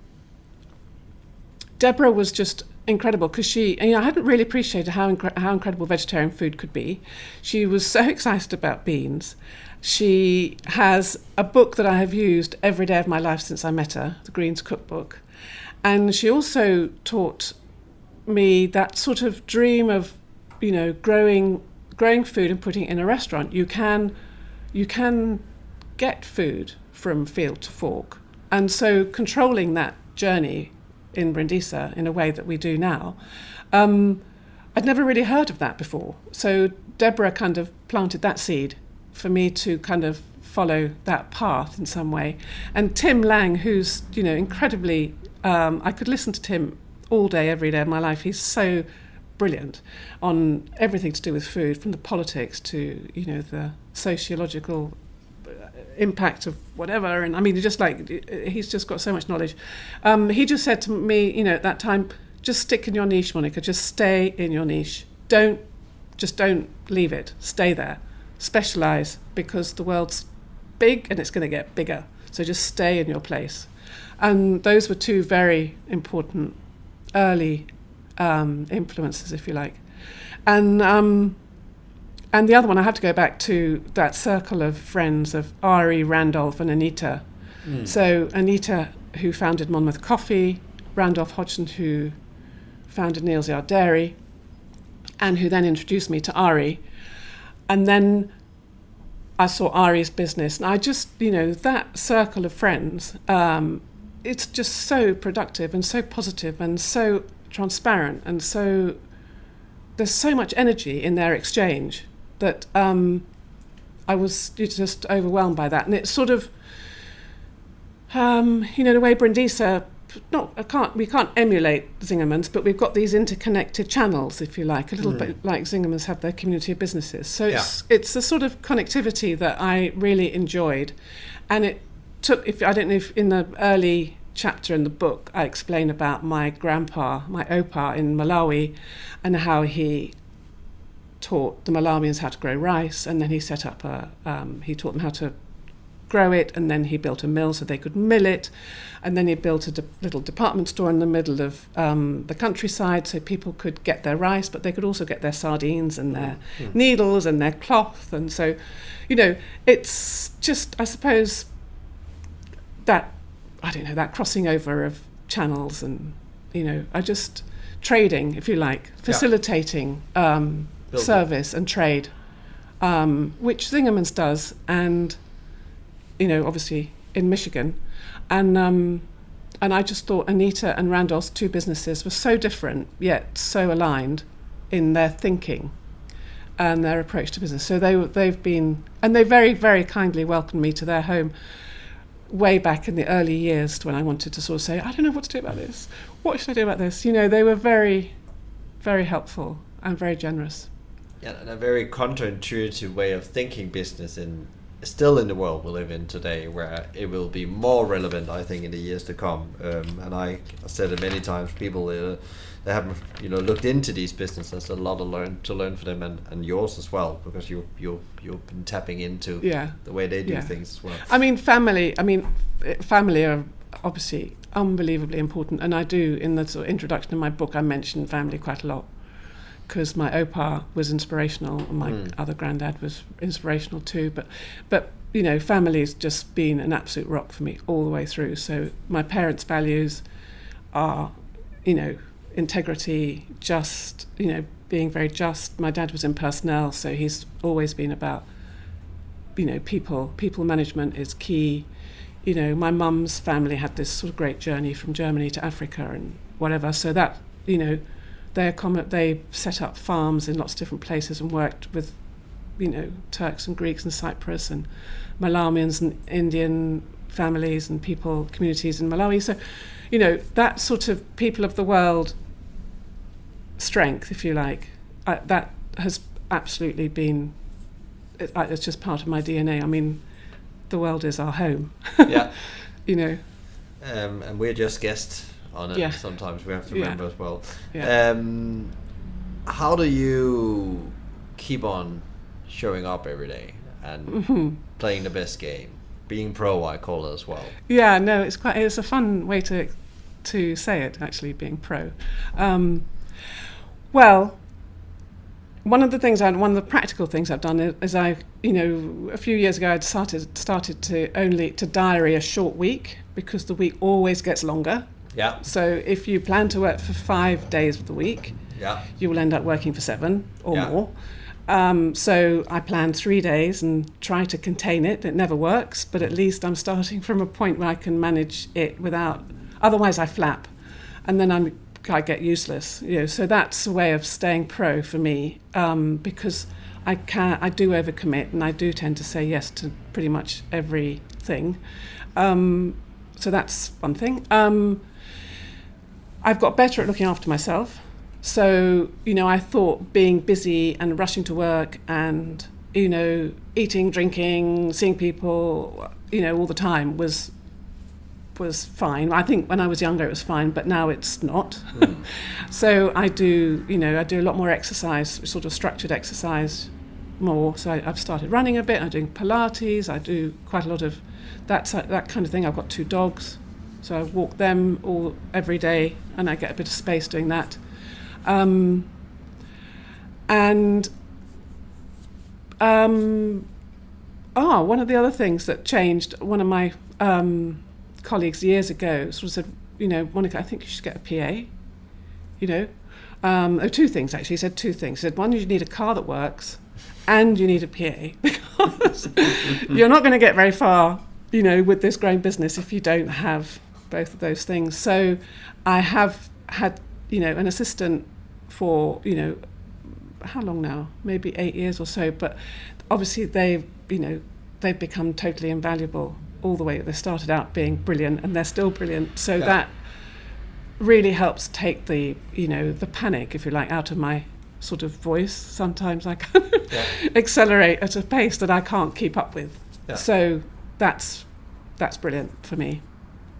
Deborah was just incredible, because I hadn't really appreciated how incredible vegetarian food could be. She was so excited about beans. She has a book that I have used every day of my life since I met her, the Greens Cookbook. And she also taught me that sort of dream of, growing food and putting it in a restaurant. You can get food from field to fork. And so controlling that journey in Brindisa in a way that we do now, I'd never really heard of that before. So Deborah kind of planted that seed for me to kind of follow that path in some way. And Tim Lang, who's, incredibly, I could listen to Tim all day, every day of my life. He's so brilliant on everything to do with food, from the politics to, the sociological impact of whatever. And he's just got so much knowledge. He just said to me, at that time, just stick in your niche, Monika, just stay in your niche. don't leave it. Stay there. Specialise, because the world's big and it's going to get bigger. So just stay in your place. And those were two very important early influences, if you like. And the other one, I have to go back to that circle of friends of Ari, Randolph and Anita. So Anita, who founded Monmouth Coffee, Randolph Hodgson, who founded Neal's Yard Dairy, and who then introduced me to Ari. And then I saw Ari's business, and I just, that circle of friends, it's just so productive and so positive and so transparent, and so there's so much energy in their exchange that I was just overwhelmed by that. And it's sort of, the way Brindisa, we can't emulate Zingerman's, but we've got these interconnected channels, if you like, a little bit like Zingerman's have their community of businesses. So it's a sort of connectivity that I really enjoyed. And it took, I don't know if in the early chapter in the book, I explain about my grandpa, my opa in Malawi, and how he taught the Malawians how to grow rice, and then he set up he taught them how to grow it, and then he built a mill so they could mill it, and then he built a little department store in the middle of the countryside so people could get their rice, but they could also get their sardines and their needles and their cloth. And so, it's just, I suppose, that crossing over of channels and, I just trading, if you like, facilitating service and trade, which Zingerman's does, and obviously in Michigan, and I just thought Anita and Randolph's two businesses were so different yet so aligned in their thinking and their approach to business. So they've been, and they very, very kindly welcomed me to their home way back in the early years when I wanted to sort of say, I don't know what to do about this. What should I do about this? They were very, very helpful and very generous. Yeah, and a very counterintuitive way of thinking business still in the world we live in today, where it will be more relevant, I think, in the years to come. And I said it many times, people they haven't looked into these businesses. A lot to learn for them, and yours as well, because you've been tapping into the way they do things as well. Family are obviously unbelievably important, and I do, in the sort of introduction of my book, I mention family quite a lot, because my opa was inspirational and my other granddad was inspirational too. But family's just been an absolute rock for me all the way through. So my parents' values are, integrity, just, being very just. My dad was in personnel, so he's always been about, people management is key. My mum's family had this sort of great journey from Germany to Africa and whatever. So that, they set up farms in lots of different places and worked with, Turks and Greeks and Cyprus and Malawians and Indian families and communities in Malawi. So, that sort of people of the world strength, if you like, that has absolutely been, it's just part of my DNA. I mean, the world is our home. Yeah. And we're just guests on it. Sometimes we have to remember as well. How do you keep on showing up every day and playing the best game, being pro, I call it as well? It's a fun way to say it, actually, being pro. Well, one of the practical things I've done is a few years ago I'd started to diary a short week, because the week always gets longer. Yeah. So if you plan to work for 5 days of the week, you will end up working for 7 or more. So I plan 3 days and try to contain it. It never works, but at least I'm starting from a point where I can manage it without. Otherwise, I flap, and then I get useless. So that's a way of staying pro for me, because I do overcommit, and I do tend to say yes to pretty much everything. So that's one thing. I've got better at looking after myself. So, I thought being busy and rushing to work and, eating, drinking, seeing people, all the time was was fine. I think when I was younger it was fine, but now it's not. So I do a lot more exercise, sort of structured exercise more. So I've started running a bit, I'm doing Pilates, I do quite a lot of that kind of thing. I've got 2 dogs, so I walk them every day, and I get a bit of space doing that. One of the other things that changed, one of my colleagues years ago sort of said, Monika, I think you should get a PA. There are 2 things actually. He said 2 things. He said, one, you need a car that works, and you need a PA, because you're not going to get very far, with this growing business if you don't have both of those things. So I have had, an assistant for, how long now? Maybe 8 years or so. But obviously they've become totally invaluable all the way. They started out being brilliant, and they're still brilliant. So that really helps take the panic, if you like, out of my sort of voice. Sometimes I kind of accelerate at a pace that I can't keep up with. Yeah. So that's brilliant for me.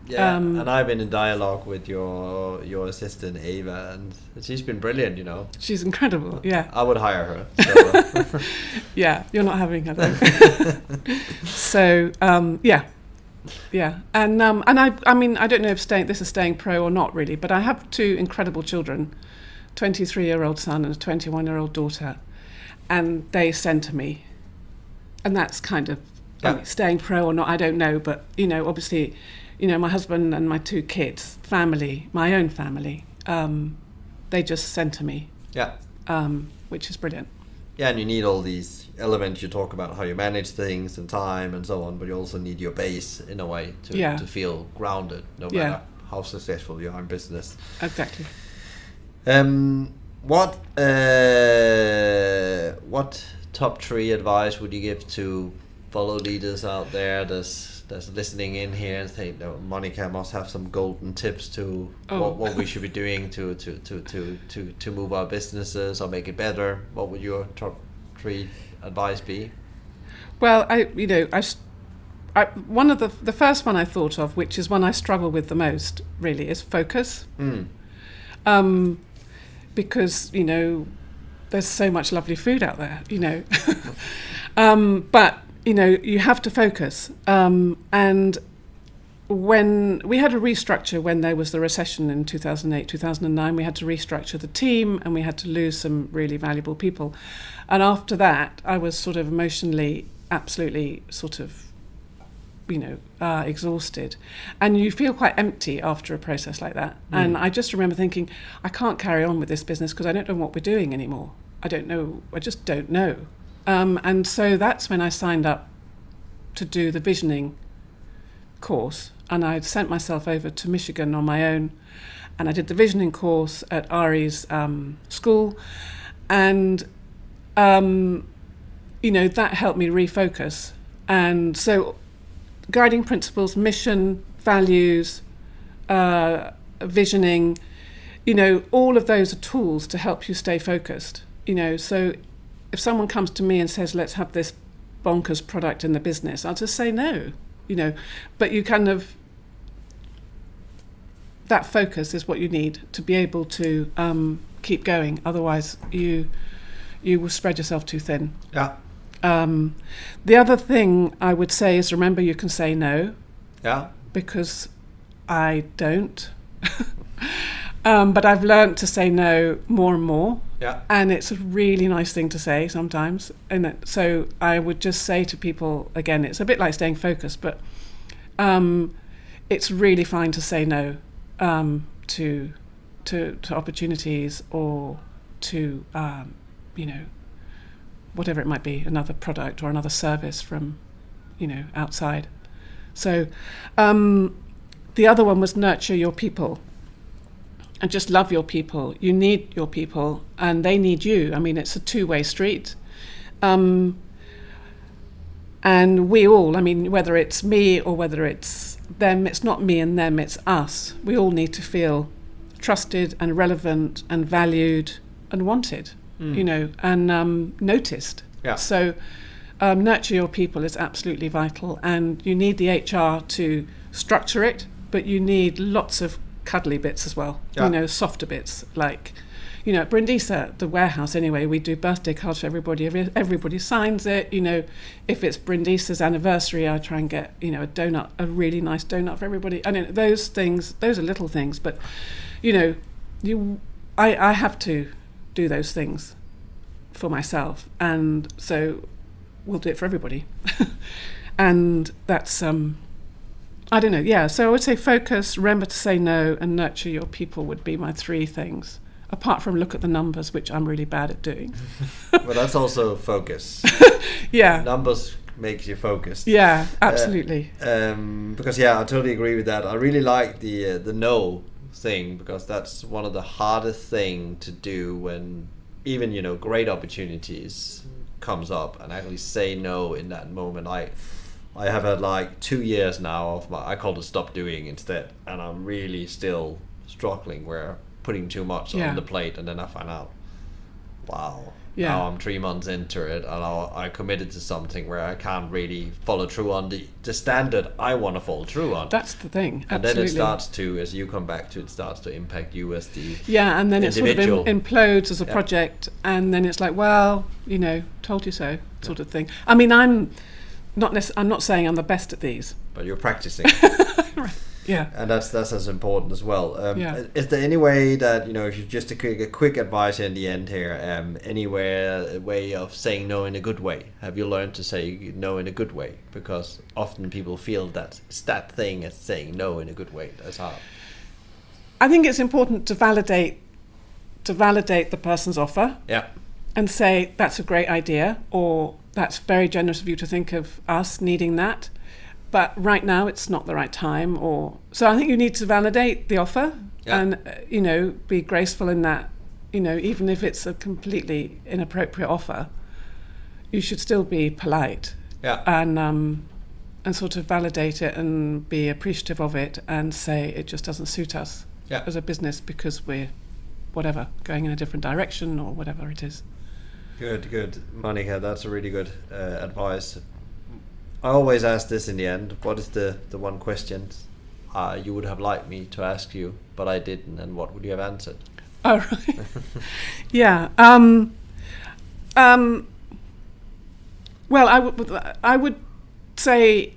Yeah, and I've been in dialogue with your assistant Ava, and she's been brilliant. She's incredible. Yeah, I would hire her. So. Yeah, you're not having her though. So and I mean, I don't know if this is staying pro or not really, but I have 2 incredible children, 23-year-old son and a 21-year-old daughter, and they centre me, and that's kind of staying pro or not, I don't know, but obviously. My husband and my 2 kids, family, my own family, they just centre me. Yeah. Which is brilliant. Yeah, and you need all these elements. You talk about how you manage things and time and so on, but you also need your base in a way to feel grounded, no matter how successful you are in business. Exactly. What top 3 advice would you give to fellow leaders out there that's listening in here and think, Monika must have some golden tips to what we should be doing to move our businesses or make it better? What would your top 3 advice be? Well, one of the first one I thought of, which is one I struggle with the most, really, is focus. Because there's so much lovely food out there, but you have to focus. And when we had a restructure, when there was the recession in 2008, 2009, we had to restructure the team, and we had to lose some really valuable people. And after that, I was sort of emotionally absolutely sort of, exhausted. And you feel quite empty after a process like that. And I just remember thinking, I can't carry on with this business because I don't know what we're doing anymore. I just don't know. And so that's when I signed up to do the visioning course, and I sent myself over to Michigan on my own, and I did the visioning course at Ari's school, and that helped me refocus. And so guiding principles, mission, values, visioning, all of those are tools to help you stay focused. So if someone comes to me and says, let's have this bonkers product in the business, I'll just say no, but you kind of, that focus is what you need to be able to keep going. Otherwise you will spread yourself too thin. Yeah. The other thing I would say is, remember, you can say no. Yeah. Because I don't. But I've learned to say no more and more. Yeah. And it's a really nice thing to say sometimes. So I would just say to people, again, it's a bit like staying focused, but it's really fine to say no to opportunities, or to whatever it might be, another product or another service from outside. So the other one was nurture your people. And just love your people. You need your people, and they need you. I mean, it's a 2-way street. And we all, whether it's me or whether it's them, it's not me and them, it's us. We all need to feel trusted and relevant and valued and wanted, and noticed. Yeah. So nurture your people is absolutely vital, and you need the HR to structure it but you need lots of cuddly bits as well. Yeah. You know, softer bits like. You know, at Brindisa, the warehouse anyway, we do birthday cards for everybody. Everybody signs it. You know, if it's Brindisa's anniversary, I try and get, you know, a really nice donut for everybody. I mean, those things, those are little things, but, you know, I have to do those things for myself, and so we'll do it for everybody. And that's, I don't know, yeah. So I would say focus, remember to say no, and nurture your people would be my 3 things. Apart from look at the numbers, which I'm really bad at doing. Well, that's also focus. Yeah. Numbers makes you focused. Yeah, absolutely. Because I totally agree with that. I really like the no thing, because that's one of the hardest thing to do when even, you know, great opportunities comes up, and actually say no in that moment. I have had like 2 years now of I call it stop doing instead, and I'm really still struggling where putting too much on the plate, and then I find out, wow, now I'm 3 months into it, and I committed to something where I can't really follow through on the standard I want to follow through on. That's the thing. And absolutely. then it starts to, as you come back to it, starts to impact you as the and then individual. It sort of implodes as a project, and then it's like, well, you know, told you so, sort of thing. I mean, I'm not saying I'm the best at these, but you're practicing. Right. Yeah, and that's as important as well. Is there any way that, you know, if you just a quick advice in the end here, a way of saying no in a good way? Have you learned to say no in a good way? Because often people feel that it's that thing as saying no in a good way that's hard. I think it's important to validate the person's offer. Yeah. And say that's a great idea, or that's very generous of you to think of us needing that. But right now it's not the right time, so I think you need to validate the offer and, you know, be graceful in that, you know, even if it's a completely inappropriate offer, you should still be polite and sort of validate it and be appreciative of it and say it just doesn't suit us as a business because we're going in a different direction or whatever it is. Good. Monika, that's a really good advice. I always ask this in the end. What is the one question you would have liked me to ask you, but I didn't, and what would you have answered? Oh, right. Yeah. Well, I would say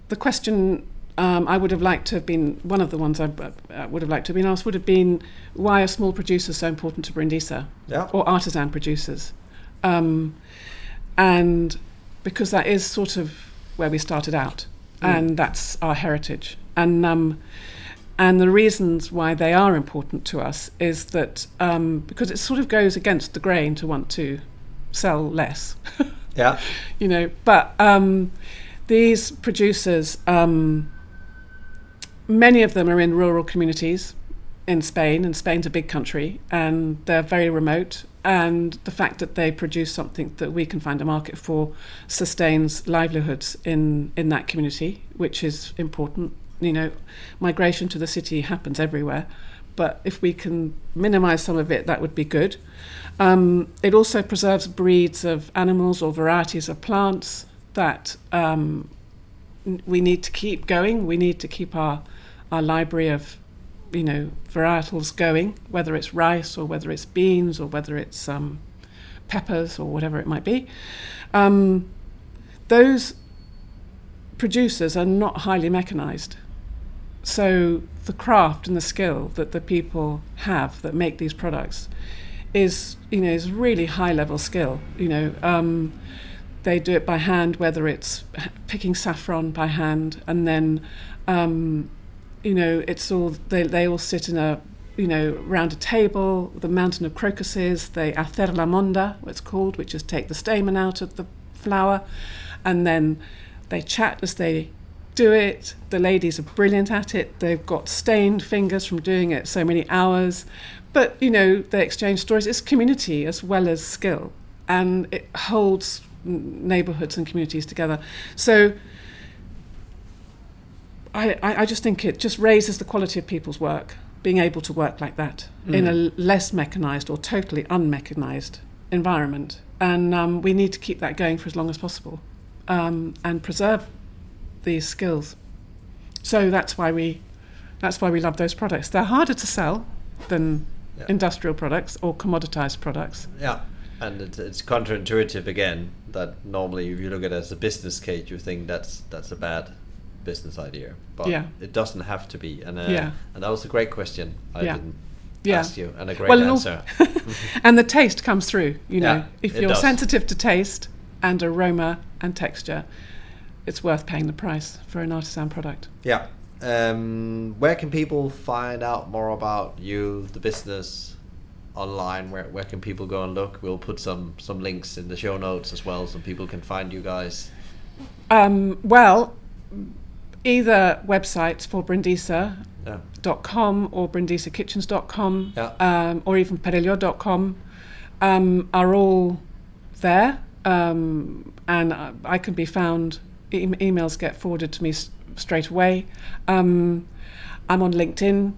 the question I would have liked to have been, one of the ones I would have liked to have been asked would have been, why are small producers so important to Brindisa? Or artisan producers? And because that is sort of where we started out, and that's our heritage. And the reasons why they are important to us is that because it sort of goes against the grain to want to sell less. Yeah. You know, but these producers, many of them are in rural communities in Spain, and Spain's a big country, and they're very remote. And the fact that they produce something that we can find a market for sustains livelihoods in that community, which is important. You know, migration to the city happens everywhere, but if we can minimise some of it, that would be good. It also preserves breeds of animals or varieties of plants that we need to keep going. We need to keep our library of, you know, varietals going, whether it's rice or whether it's beans or whether it's peppers or whatever it might be. Those producers are not highly mechanized. So the craft and the skill that the people have that make these products is really high level skill. You know, they do it by hand, whether it's picking saffron by hand, and then you know, it's all they all sit in a, you know, round a table, the mountain of crocuses. They hacer la monda, what it's called, which is take the stamen out of the flower, and then they chat as they do it. The ladies are brilliant at it. They've got stained fingers from doing it so many hours, but you know, they exchange stories. It's community as well as skill, and it holds neighborhoods and communities together. So I just think it just raises the quality of people's work, being able to work like that in a less mechanized or totally unmechanized environment. And we need to keep that going for as long as possible and preserve these skills. So that's why we love those products. They're harder to sell than industrial products or commoditized products. Yeah, and it's counterintuitive again that normally if you look at it as a business case, you think that's a bad business idea, but it doesn't have to be. And and that was a great question. I didn't ask you, and a great answer. And the taste comes through. You know, if you're does. sensitive to taste and aroma and texture, it's worth paying the price for an artisan product. Yeah. Where can people find out more about you, the business, online? Where can people go and look? We'll put some links in the show notes as well, so people can find you guys. Well, either websites for Brindisa.com or brindisakitchens.com or even perello.com are all there, and I can be found. Emails get forwarded to me straight away. I'm on LinkedIn.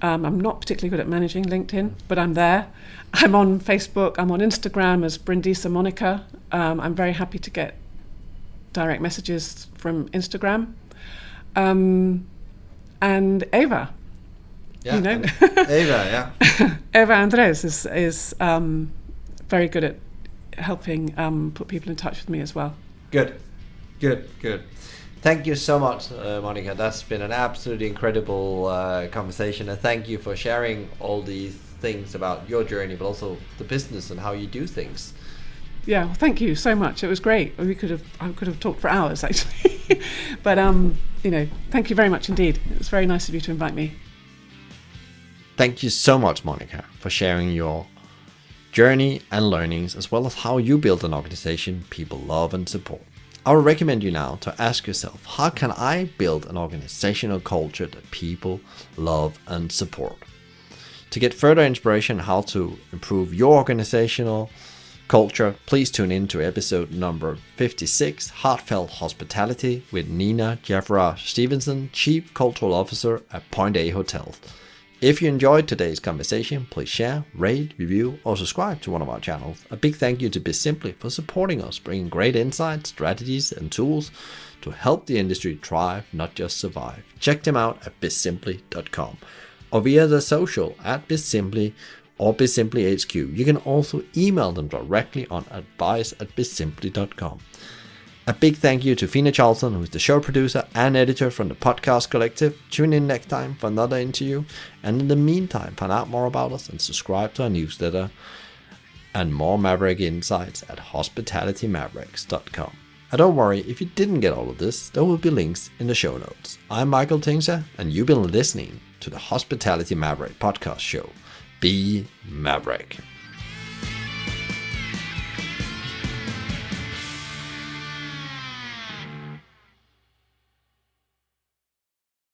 I'm not particularly good at managing LinkedIn, but I'm there. I'm on Facebook. I'm on Instagram as Brindisa Monika. I'm very happy to get direct messages from Instagram. And Eva. You know, Eva. Eva Andres is very good at helping put people in touch with me as well. Good. Thank you so much, Monika. That's been an absolutely incredible conversation, and thank you for sharing all these things about your journey, but also the business and how you do things. Yeah, well, thank you so much. It was great. I could have talked for hours actually, but thank you very much indeed. It was very nice of you to invite me. Thank you so much, Monika, for sharing your journey and learnings, as well as how you build an organization people love and support. I would recommend you now to ask yourself, how can I build an organizational culture that people love and support? To get further inspiration on how to improve your organizational culture, please tune in to episode number 56, Heartfelt Hospitality, with Nina Jeffra Stevenson, Chief Cultural Officer at Point A Hotels. If you enjoyed today's conversation, please share, rate, review, or subscribe to one of our channels. A big thank you to BizSimply for supporting us, bringing great insights, strategies, and tools to help the industry thrive, not just survive. Check them out at bizsimply.com or via the social at BizSimply or BizSimplyHQ. You can also email them directly on advice@bizsimply.com. A big thank you to Fina Charlton, who is the show producer and editor from the Podcast Collective. Tune in next time for another interview. And in the meantime, find out more about us and subscribe to our newsletter and more Maverick insights at hospitalitymavericks.com. And don't worry, if you didn't get all of this, there will be links in the show notes. I'm Michael Tingsa, and you've been listening to the Hospitality Maverick podcast show. Be Maverick.